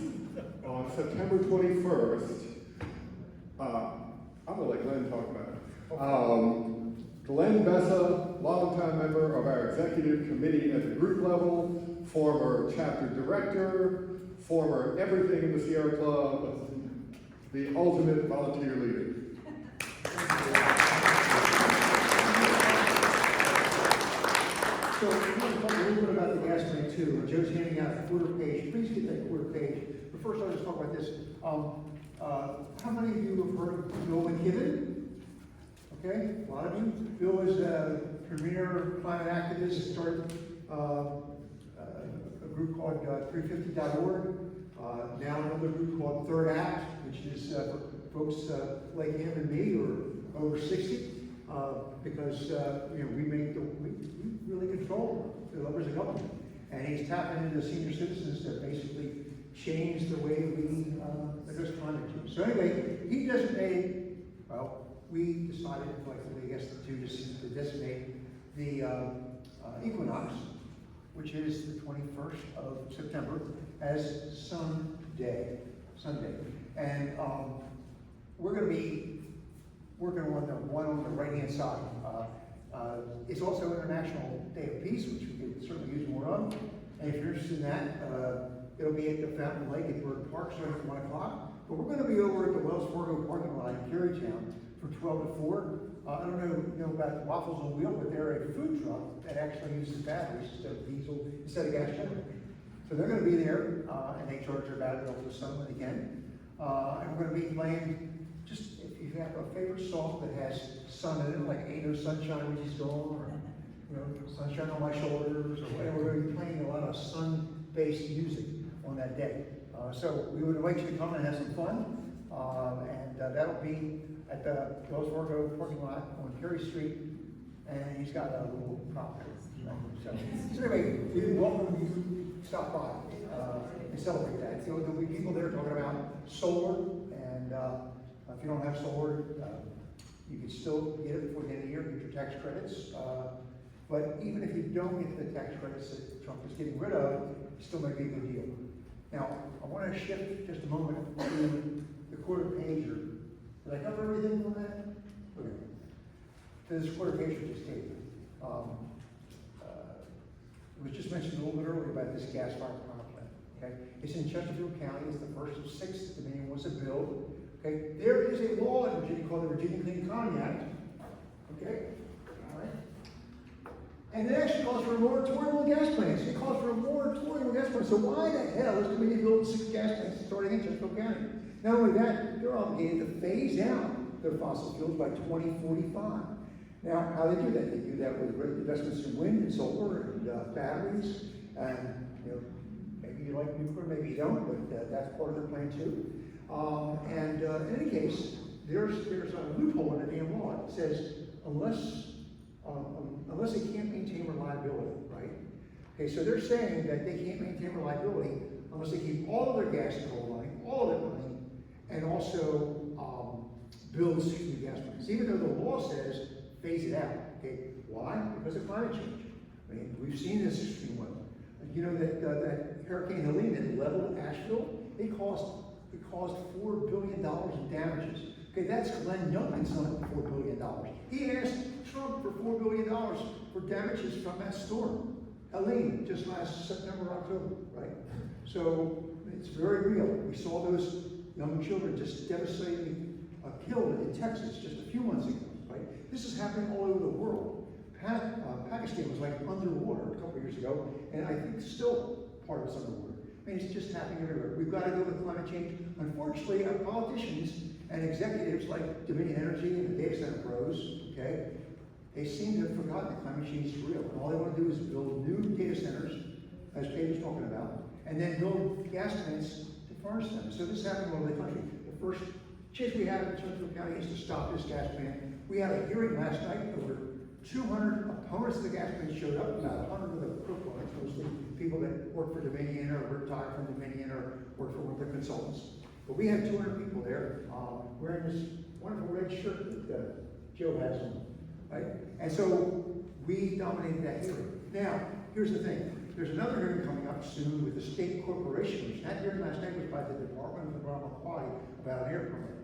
on September 21st. I'm gonna let Glenn talk about it. Glenn Bessa, longtime member of our executive committee at the group level, former chapter director, former everything in the Sierra Club, the ultimate volunteer leader. So I'm going to talk a little bit about the gas plant too. Joe's handing out a quarter page. Please get that quarter page. But first, I'll just talk about this. How many of you have heard of Bill McKibben? Okay, a lot of you. Bill is a premier climate activist. Started a group called 350.org. Now another group called Third Act, which is for folks like him and me or over 60. Because we really control the levers of government, and he's tapping into senior citizens to basically change the way we address climate change. So anyway, he designated. Well, we decided collectively, I guess, to designate the equinox, which is the 21st of September, as Sunday, and we're going to be working on the one on the right-hand side. It's also International Day of Peace, which we could certainly use more of. And if you're interested in that, it'll be at the Fountain Lake at Bird Park starting at 1 o'clock. But we're going to be over at the Wells Fargo parking lot in Carytown from 12 to 4. I don't know about Waffles on Wheel, but they're a food truck that actually uses batteries instead of diesel, instead of gas generators. So they're going to be there, and they charge their battery off the sun when they can. And we're going to be playing, just if you have a favorite song that has sun in it, like Ain't No Sunshine When She's Gone, or Sunshine on My Shoulders, or whatever. We're going to be playing a lot of sun-based music on that day. So we would invite you to come and have some fun, and that'll be at the Wells Fargo parking lot on Cary Street, and he's got a little prop there. So anyway, we welcome you to stop by and celebrate that. There'll be people there talking about solar, and if you don't have solar, you can still get it before the end of the year, get your tax credits. But even if you don't get the tax credits that Trump is getting rid of, it still may be a good deal. Now, I want to shift just a moment to the quarter pager. Did I cover everything on that? Okay. So this quarter pager just gave me. It was just mentioned a little bit earlier about this gas-fired power plant. Okay, it's in Chesterfield County. It's the first of 6 that Dominion wants to build. Okay, there is a law in Virginia called the Virginia Clean Economy Act. Okay, all right. And it actually calls for a moratorium on gas plants. It calls for a moratorium on gas plants. So why the hell is Dominion building 6 gas plants starting in Chester County? Not only that, they're obligated to phase out their fossil fuels by 2045. Now, how they do that? They do that with great investments in wind and solar and batteries. And, you know, maybe you like nuclear, maybe you don't, but that's part of their plan too. In any case, there's a loophole in the damn law. It says unless they can't maintain reliability, right? Okay, so they're saying that they can't maintain reliability unless they keep all of their gas and coal running, all of it running, and also build 6 new gas plants. Even though the law says phase it out. Okay, why? Because of climate change. I mean, we've seen this extreme weather. You know that Hurricane Helene that leveled Asheville, it caused $4 billion in damages. Okay, that's Glenn Youngman's son, $4 billion. He asked Trump for $4 billion for damages from that storm, Helene, just last September, October, right? So it's very real. We saw those young children just devastatingly killed in Texas just a few months ago, right? This is happening all over the world. Pakistan was like underwater a couple years ago, and I think still part of it's underwater. I mean, it's just happening everywhere. We've got to deal with climate change. Unfortunately, our politicians and executives like Dominion Energy and the data center pros, okay, they seem to have forgotten that climate change is real. And all they want to do is build new data centers, as Paige was talking about, and then build gas plants to furnish them. So this is happening all over the country. The first chance we have in Chester County is to stop this gas plant. We had a hearing last night. Over 200 opponents of the gas plant showed up, about 100 of the proponents, mostly people that work for Dominion or retired from Dominion or work for one of their consultants. But we had 200 people there wearing this wonderful red shirt that Joe has on, right? And so we dominated that hearing. Now, here's the thing. There's another hearing coming up soon with the state corporation commission. That hearing last night was by the Department of Environmental Quality about an air permit.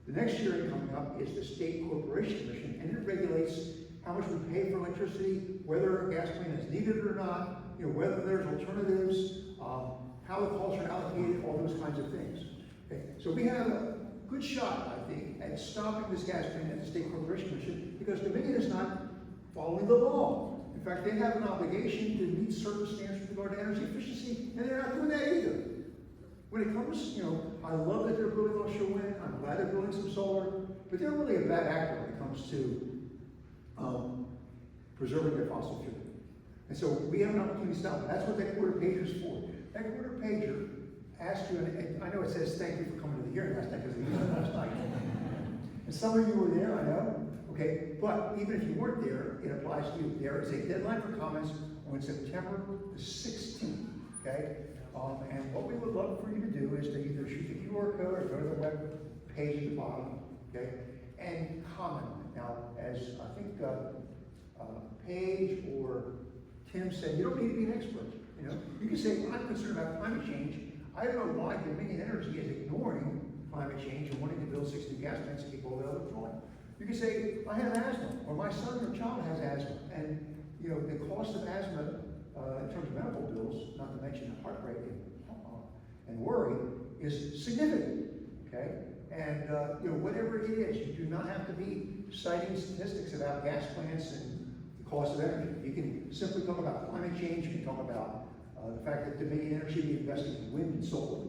The next hearing coming up is the state corporation commission, and it regulates how much we pay for electricity, whether a gas plant is needed or not, you know, whether there's alternatives, how the costs are allocated, all those kinds of things. Okay. So we have a good shot, I think, at stopping this gas plant at the State Corporation Commission because Dominion is not following the law. In fact, they have an obligation to meet certain standards with regard to energy efficiency, and they're not doing that either. When it comes, you know, I love that they're building offshore wind, I'm glad they're building some solar, but they're really a bad actor when it comes to preserving their fossil fuel. And so we have an opportunity to stop it. That's what that quarter pager is for. That quarter pager asks you, and I know it says thank you for coming to the hearing last night because it was last night. And some of you were there, I know. Okay, but even if you weren't there, it applies to you. There is a deadline for comments on September the 16th. Okay, and what we would love for you to do is to either shoot the QR code or go to the web page at the bottom. Okay, and comment. Now, as I think Paige or Tim said, you don't need to be an expert. You know, you can say, I'm concerned about climate change. I don't know why Dominion Energy is ignoring climate change and wanting to build 6 new gas plants to keep all the other going. You can say, I have asthma, or my son or child has asthma, and you know the cost of asthma in terms of medical bills, not to mention heartbreak and worry, is significant. Okay, and you know whatever it is, you do not have to be citing statistics about gas plants and the cost of energy. You can simply talk about climate change. You can talk about the fact that Dominion Energy will be investing in wind and solar.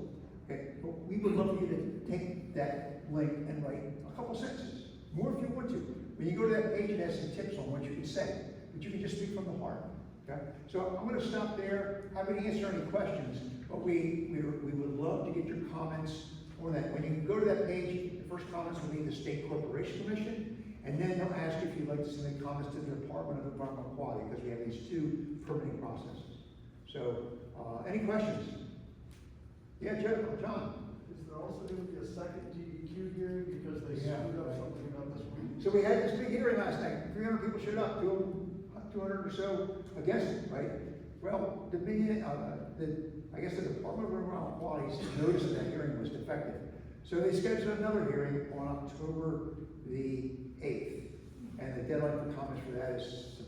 Okay, but we would love for you to take that link and write a couple sentences. More if you want to. When you go to that page, it has some tips on what you can say, but you can just speak from the heart. Okay? So I'm going to stop there. Happy to answer any questions, but we would love to get your comments on that. When you go to that page, the first comments will be the State Corporation Commission, and then they'll ask if you'd like to submit comments to the Department of Environmental Quality because we have these 2 permitting processes. So, any questions? Yeah, John. Is there also going to be a second DEQ hearing because they screwed up something about this week? So we had this big hearing last night. 300 people showed up, 200 or so against it, right? Well, Dominion, I guess the Department of Environmental Quality noticed that hearing was defective. So they scheduled another hearing on October the 8th. And the deadline for comments for that is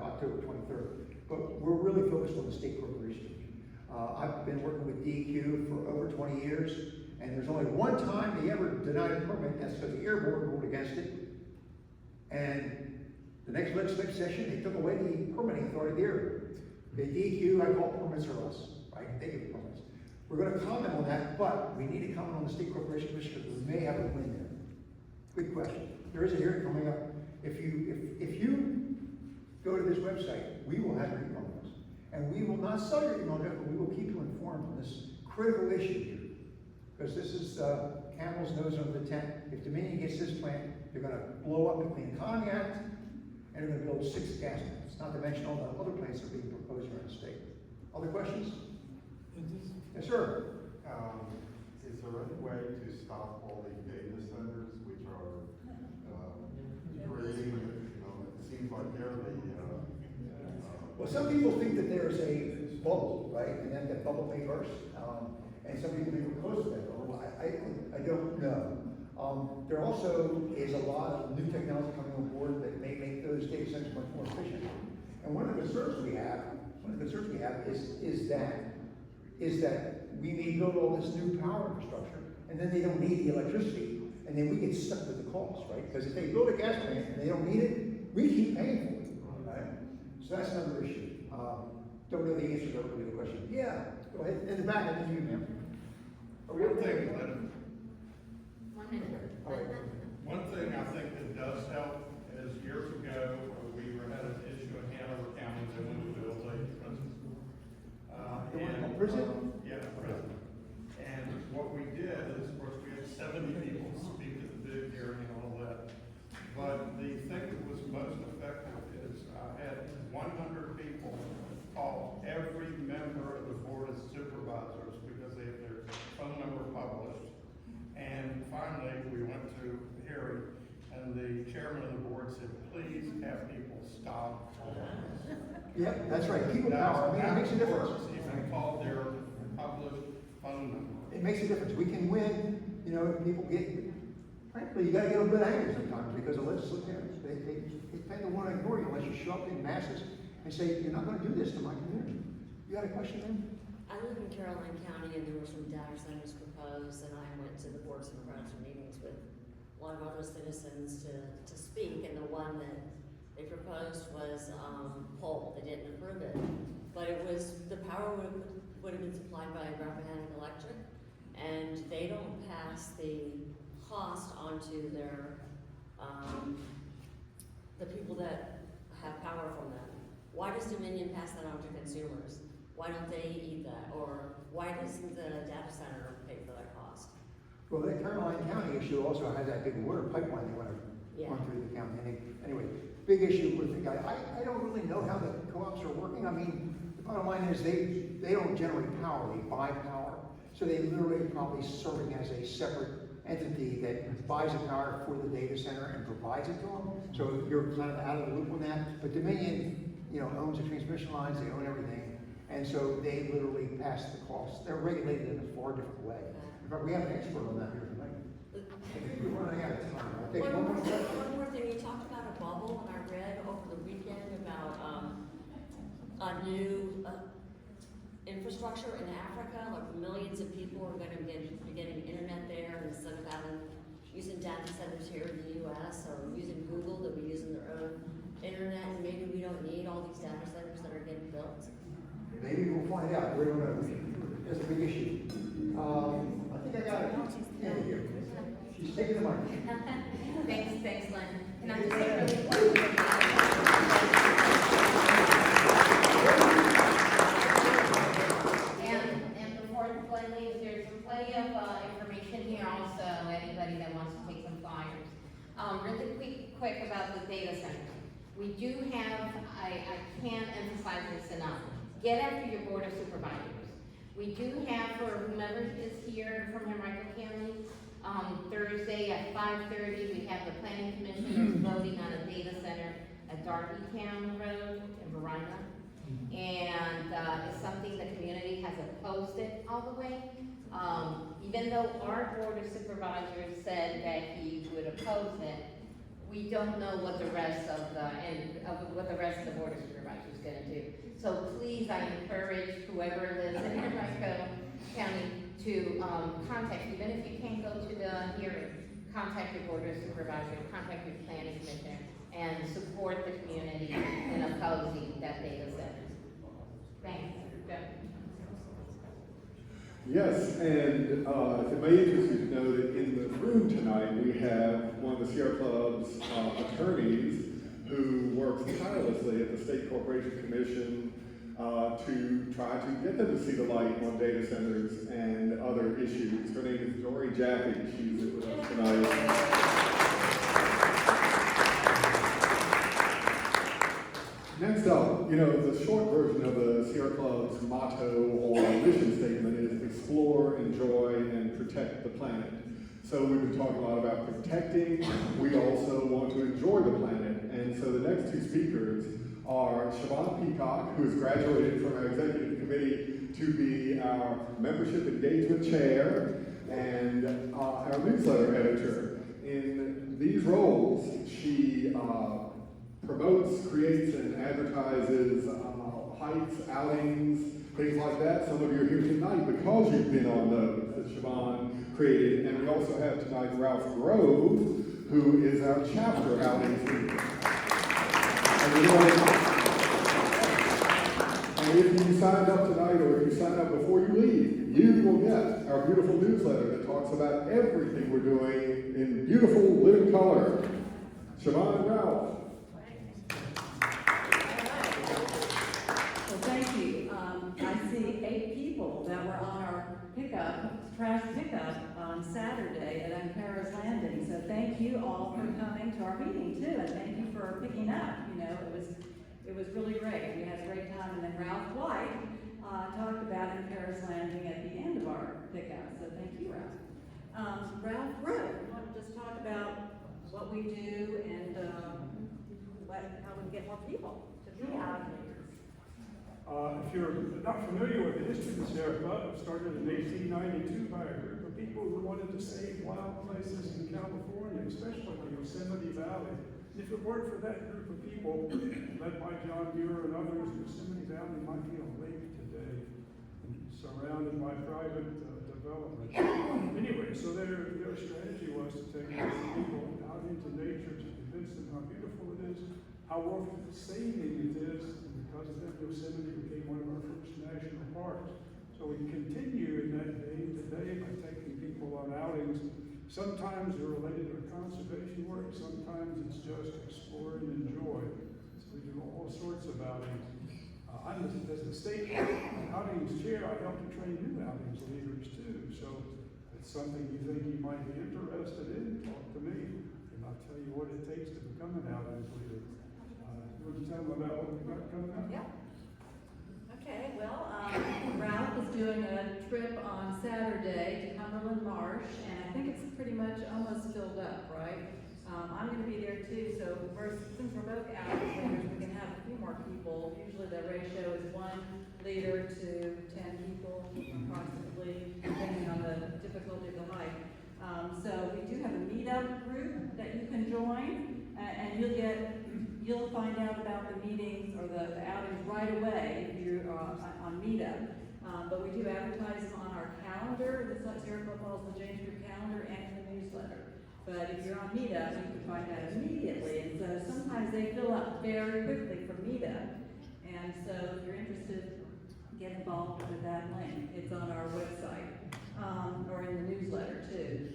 October 23rd. But we're really focused on the State Corporation. I've been working with DEQ for over 20 years, and there's only one time they ever denied a permit. That's because the Air Board ruled against it. And The next legislative session, they took away the permitting authority there. The DEQ, I call permits are us, right? They give permits. We're gonna comment on that, but we need to comment on the State Corporation Commission because we may have a win there. Good question. There is a hearing coming up. If you go to this website, we will have your email address. And we will not sell your email address, but we will keep you informed on this critical issue here. Because this is camel's nose under the tent. If Dominion gets this plant, they're gonna blow up the Clean Economy Act, and they're gonna build 6 gas plants, not to mention all the other plants that are being proposed around the state. Other questions? Yes, sir. Is there any way to stop all the data centers which are creating, it seems like they're the, Well, some people think that there's a bubble, right, and then that bubble may burst. And some people think we're close to that bubble. I don't know. There also is a lot of new technology coming on board that may make those data centers much more efficient. And one of the concerns we have is that we may build all this new power infrastructure, and then they don't need the electricity, and then we get stuck with the cost, right? Because if they build a gas plant and they don't need it, we keep paying for it, right? So that's another issue. Don't know the answer to the question. Yeah, go ahead, in the back, and then you, ma'am. One thing that, 1 minute. All right. one thing I think that does help is years ago, we had an issue in Hanover County that went to build a prison. The one called prison? Yeah, prison. And what we did is, of course, we had 70 people speak at the big hearing and all that. But the thing that was most effective is I had 100 people call every member of the Board of Supervisors because they had their phone number published. And finally, we went to a hearing, and the chairman of the board said, please have people stop calling us. Yeah, that's right, people power, I mean, it makes a difference. If you call their published phone number. It makes a difference, we can win, people get, frankly, you gotta get a bit angry sometimes because the legislators, they tend to wanna ignore you unless you show up in masses and say, you're not gonna do this to my community. You got a question there? I live in Caroline County and there were some data centers proposed and I went to the board of supervisor meetings with a lot of other citizens to speak, and the one that they proposed was Pole. They didn't approve it, but it was, the power would have been supplied by Rappahannock Electric, and they don't pass the cost onto their the people that have power from them. Why does Dominion pass that on to consumers? Why don't they eat that? Or why doesn't the data center pay for that cost? Well, that Caroline County issue also has that big water pipeline they wanna Yeah. run through the county. Anyway, big issue with the guy, I don't really know how the co-ops are working. I mean, the bottom line is they don't generate power, they buy power. So they literally probably serving as a separate entity that buys the power for the data center and provides it to them. So you're kind of out of the loop on that. But Dominion, owns the transmission lines, they own everything. And so they literally pass the cost. They're regulated in a far different way. In fact, we have an expert on that here tonight. I think we're running out of time. I'll take one more question. One more thing, you talked about a bubble, and I read over the weekend about a new infrastructure in Africa, like millions of people are gonna be getting internet there instead of using data centers here in the US or using Google, they'll be using their own internet, and maybe we don't need all these data centers that are getting built. Maybe we'll find out. We don't know. That's a big issue. I think I got it. Andy here. She's taking the mic. Thanks, Lynn. Can I just say really quick? And before Glenn leaves, there's plenty of information here also, anybody that wants to take some flyers. Really quick about the data center. We do have, I can't emphasize this enough, get after your board of supervisors. We do have, for whomever is here from Henrico County, Thursday at 5:30, we have the planning commissioners voting on a data center at Darbytown Road in Verona. And it's something the community has opposed it all the way. Even though our board of supervisors said that he would oppose it, we don't know what the rest of the board of supervisors is going to do. So please, I encourage whoever lives in Henrico County to contact, even if you can't go to the hearing, contact your board of supervisors, contact your planning commissioner, and support the community in opposing that data center. Thanks. Yes, and it may interest you to know that in the room tonight, we have one of the Sierra Club's attorneys who works tirelessly at the State Corporation Commission to try to get them to see the light on data centers and other issues. Her name is Dory Jaffe. She's with us tonight. Next up, the short version of the Sierra Club's motto or mission statement is explore, enjoy, and protect the planet. So we've been talking a lot about protecting. We also want to enjoy the planet. And so the next two speakers are Siobhan Peacock, who has graduated from our executive committee to be our membership engagement chair and our newsletter editor. In these roles, she promotes, creates, and advertises hikes, outings, things like that. Some of you are here tonight because you've been on those that Siobhan created. And we also have tonight Ralph Grove, who is our chapter outings leader. And if you signed up tonight or if you sign up before you leave, you will get our beautiful newsletter that talks about everything we're doing in beautiful living color. Siobhan and Ralph. Well, thank you. I see 8 people that were on our trash pickup on Saturday at Ankara's Landing. So thank you all for coming to our meeting too, and thank you for picking up. It was really great. We had a great time, and then Ralph White talked about Ankara's Landing at the end of our pickup. So thank you, Ralph. Ralph Rowe, you want to just talk about what we do and how we can get more people to be out here. If you're not familiar with the history of the Sierra Club, it started in 1892 by a group of people who wanted to save wild places in California, especially the Yosemite Valley. And if it weren't for that group of people, led by John Muir and others, Yosemite Valley might be a lake today, surrounded by private development. Anyway, so their strategy was to take people out into nature to convince them how beautiful it is, how worth saving it is. Because of that, Yosemite became one of our first national parks. So we continue in that vein today by taking people on outings. Sometimes they're related to conservation work, sometimes it's just explore and enjoy. So we do all sorts of outings. As the state outings chair, I help to train new outings leaders too. So if it's something you think you might be interested in, talk to me, and I'll tell you what it takes to become an outings leader. Would you tell them about what we've got coming up? Yeah. Okay, well, Ralph is doing a trip on Saturday to Cumberland Marsh, and I think it's pretty much almost filled up, right? I'm going to be there too, so since we're both outings leaders, we can have a few more people. Usually the ratio is 1 leader to 10 people, approximately, depending on the difficulty of the hike. So we do have a meetup group that you can join, and you'll find out about the meetings or the outings right away if you're on Meetup. But we do advertise them on our calendar, the Sierra Club Falls and James Group calendar, and the newsletter. But if you're on Meetup, you can find out immediately. And so sometimes they fill up very quickly for Meetup. And so if you're interested, get involved with that link. It's on our website or in the newsletter too.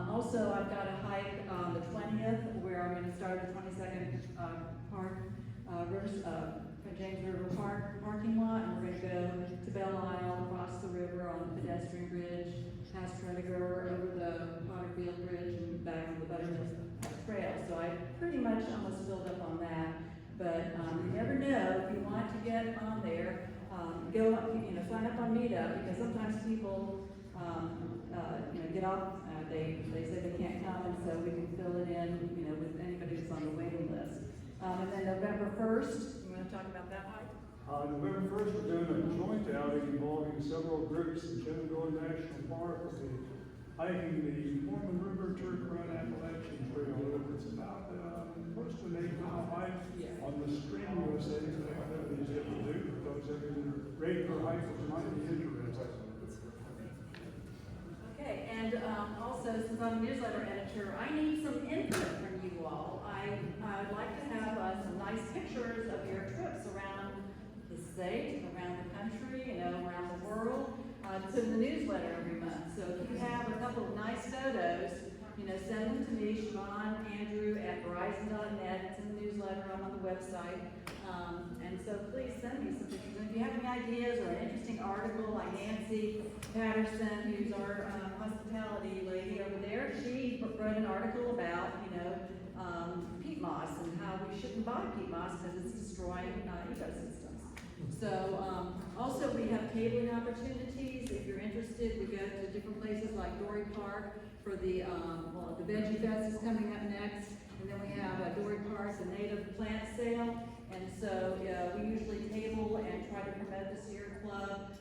Also, I've got a hike on the 20th where I'm going to start at the 22nd James River Park parking lot, and we're going to go to Belle Isle, across the river on the pedestrian bridge, past Tredegar, over the Potterfield Bridge, and back on the Buttermilk Trail. So I pretty much almost filled up on that, but you never know. If you want to get on there, sign up on Meetup, because sometimes people get off. They say they can't come, and so we can fill it in, with anybody that's on the waiting list. And then November 1st, you want to talk about that hike? November 1st, we're doing a joint outing involving several groups in Shenandoah National Park. We'll be hiking the Mormon River Turk Run Appalachian Trail. It's about close to an 8-mile hike on the strenuous activities that we do for those that are regular hikers might be interested. Okay, and also, since I'm a newsletter editor, I need some input from you all. I I would like to have some nice pictures of your trips around the state, around the country, around the world. It's in the newsletter every month. So if you have a couple of nice photos, send them to me, Siobhan Andrew at Verizon.net. It's in the newsletter, I'm on the website. And so please send me some pictures. And if you have any ideas or an interesting article, like Nancy Patterson, who's our hospitality lady over there, she wrote an article about, peat moss and how we shouldn't buy peat moss because it's destroying ecosystems. So also we have tabling opportunities. If you're interested, we go to different places like Dory Park for the Veggie Fest is coming up next. And then we have Dory Park's a native plant sale. And so we usually table and try to promote the Sierra Club.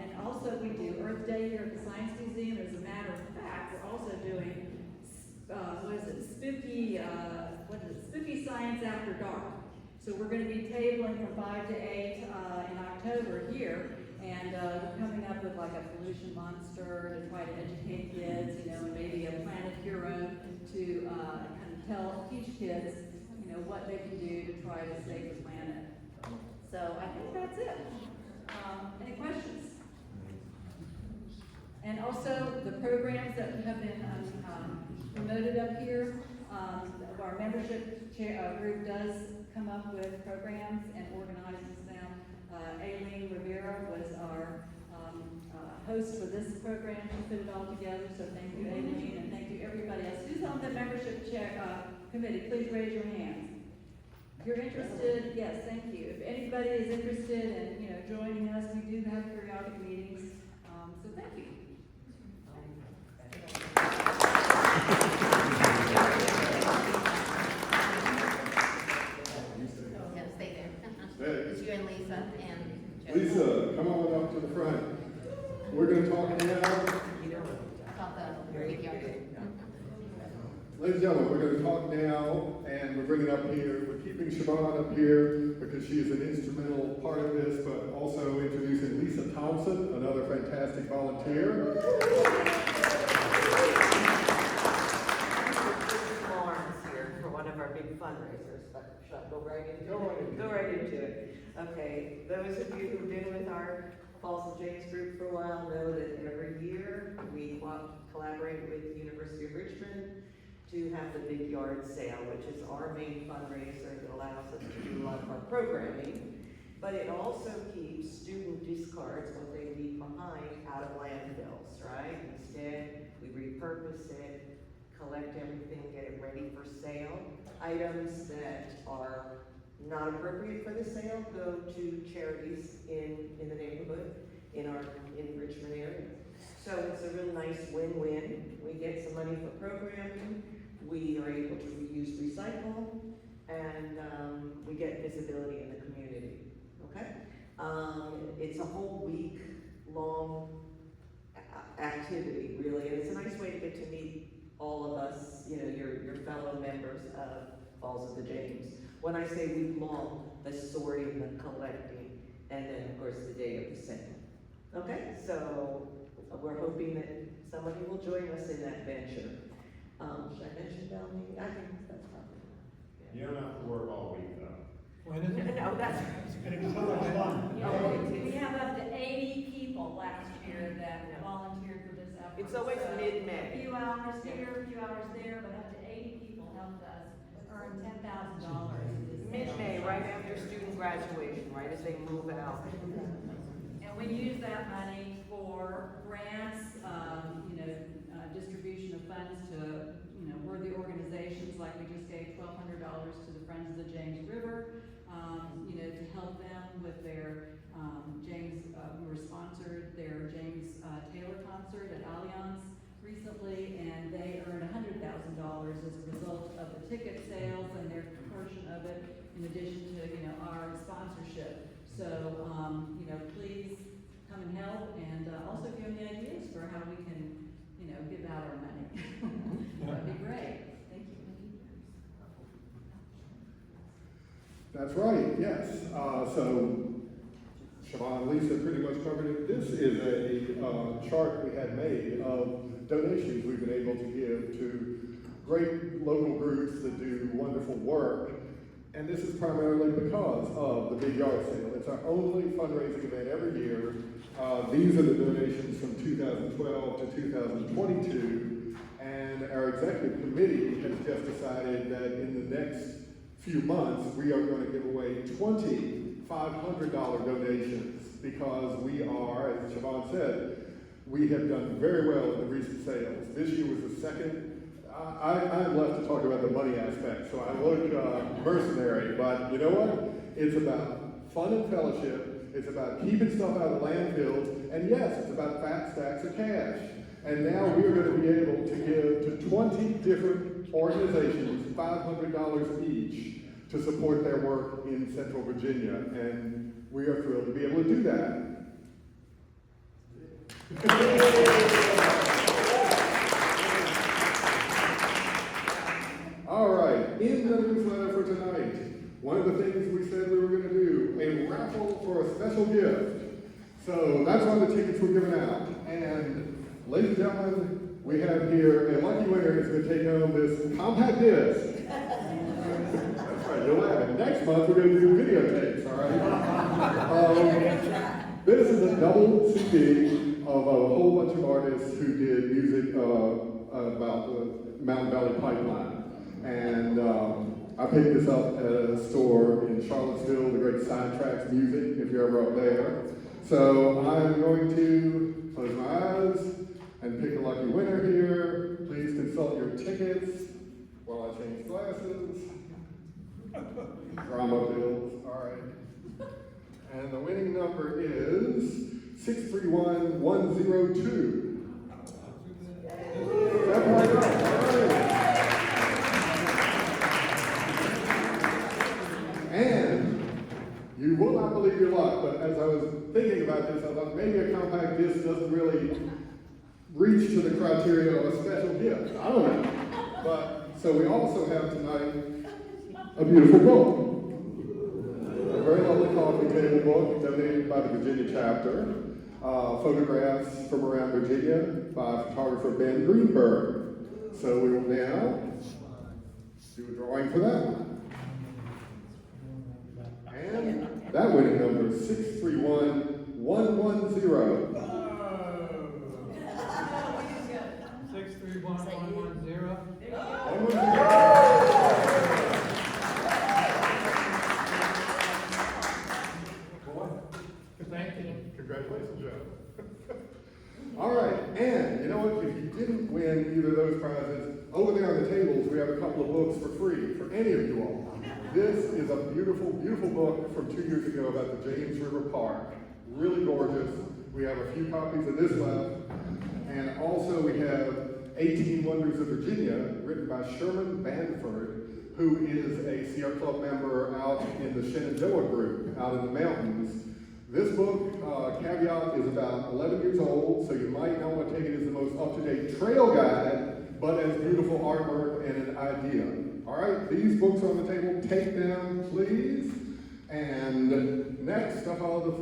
And also we do Earth Day here at the Science Museum. As a matter of fact, we're also doing, Spooky Science After Dark. So we're going to be tabling from 5 to 8 in October here. And we're coming up with like a pollution monster to try to educate kids, and maybe a planet hero to kind of teach kids, what they can do to try to save the planet. So I think that's it. Any questions? And also the programs that have been promoted up here, our membership group does come up with programs and organizes them. Aileen Rivera was our host for this program. She put it all together, so thank you, Aileen, and thank you everybody else. Who's on the membership committee? Please raise your hands. If you're interested, yes, thank you. If anybody is interested in joining us, we do have periodic meetings, so thank you. Yeah, stay there. Hey. It's you and Lisa and Joe. Lisa, come on up to the front. We're going to talk now. About the big yard. Ladies and gentlemen, we're going to talk now, and we're bringing up here, we're keeping Siobhan up here because she is an instrumental part of this, but also introducing Lisa Thompson, another fantastic volunteer. Lawrence here for one of our big fundraisers, but should I go right into it? Okay, those of you who've been with our Falls of James group for a while know that every year we collaborate with the University of Richmond to have the big yard sale, which is our main fundraiser that allows us to do a lot of our programming. But it also keeps student discards, what they leave behind, out of landfills, right? Instead, we repurpose it, collect everything, get it ready for sale. Items that are not appropriate for the sale go to charities in the neighborhood, in Richmond area. So it's a real nice win-win. We get some money for programming, we are able to reuse, recycle, and we get visibility in the community, okay? It's a whole week-long activity, really, and it's a nice way to get to meet all of us, your fellow members of Falls of the James. When I say week-long, the sorting, the collecting, and then, of course, the day of the sale. Okay, so we're hoping that somebody will join us in that venture. Should I mention Melanie? I think that's probably. You don't have to work all week though. When is it? No, that's. It's gonna be so much fun. We have up to 80 people last year that volunteered for this effort. It's always So, mid-May. A few hours here, a few hours there, but up to 80 people helped us earn $10,000. Mid-May, right after student graduation, right as they move out. And we use that money for grants, distribution of funds to, worthy organizations, like we just gave $1,200 to the Friends of the James River, to help them with their we were sponsored their James Taylor concert at Allianz recently, and they earned $100,000 as a result of the ticket sales and their portion of it, in addition to, our sponsorship. So, please come and help, and also if you have any ideas for how we can, give out our money. That'd be great. Thank you. That's right, yes. So Siobhan and Lisa pretty much covered it. This is a chart we had made of donations we've been able to give to great local groups that do wonderful work. And this is primarily because of the big yard sale. It's our only fundraising event every year. These are the donations from 2012 to 2022. And our executive committee has just decided that in the next few months, we are going to give away 20 $500 donations because we are, as Siobhan said, we have done very well in the recent sales. This year was the second. I'm left to talk about the money aspect, so I look mercenary, but you know what? It's about fun and fellowship. It's about keeping stuff out of landfills, and yes, it's about fat stacks of cash. And now we're going to be able to give to 20 different organizations $500 each to support their work in Central Virginia, and we are thrilled to be able to do that. All right, in the newsletter for tonight, one of the things we said we were going to do, a raffle for a special gift. So that's why the tickets were given out. And ladies and gentlemen, we have here a lucky winner who's going to take home this compact disc. That's right, you'll have it. Next month, we're going to do videotapes, all right? This is a double CD of a whole bunch of artists who did music about the Mountain Valley Pipeline. And I picked this up at a store in Charlottesville, the great Sidetracks Music, if you're ever up there. So I'm going to close my eyes and pick a lucky winner here. Please consult your tickets while I change glasses. Drama bills, all right. And the winning number is 631102. That's right. All right. And you will not believe your luck, but as I was thinking about this, I thought maybe a compact disc doesn't really reach to the criteria of a special gift. I don't know. But so we also have tonight a beautiful book. A very lovely coffee table book donated by the Virginia chapter. Photographs from around Virginia by photographer Ben Greenberg. So we will now do a drawing for that one. And that winning number is 631110. 631-110. Thank you. Congratulations, Joe. All right, and you know what? If you didn't win either of those prizes, over there on the tables, we have a couple of books for free for any of you all. This is a beautiful, beautiful book from 2 years ago about the James River Park. Really gorgeous. We have a few copies of this left. And also we have 18 Wonders of Virginia, written by Sherman Banford, who is a Sierra Club member out in the Shenandoah group, out in the mountains. This book, caveat, is about 11 years old, so you might not want to take it as the most up-to-date trail guide, but as beautiful artwork and an idea. All right, these books are on the table. Take them, please. And next, stuff all the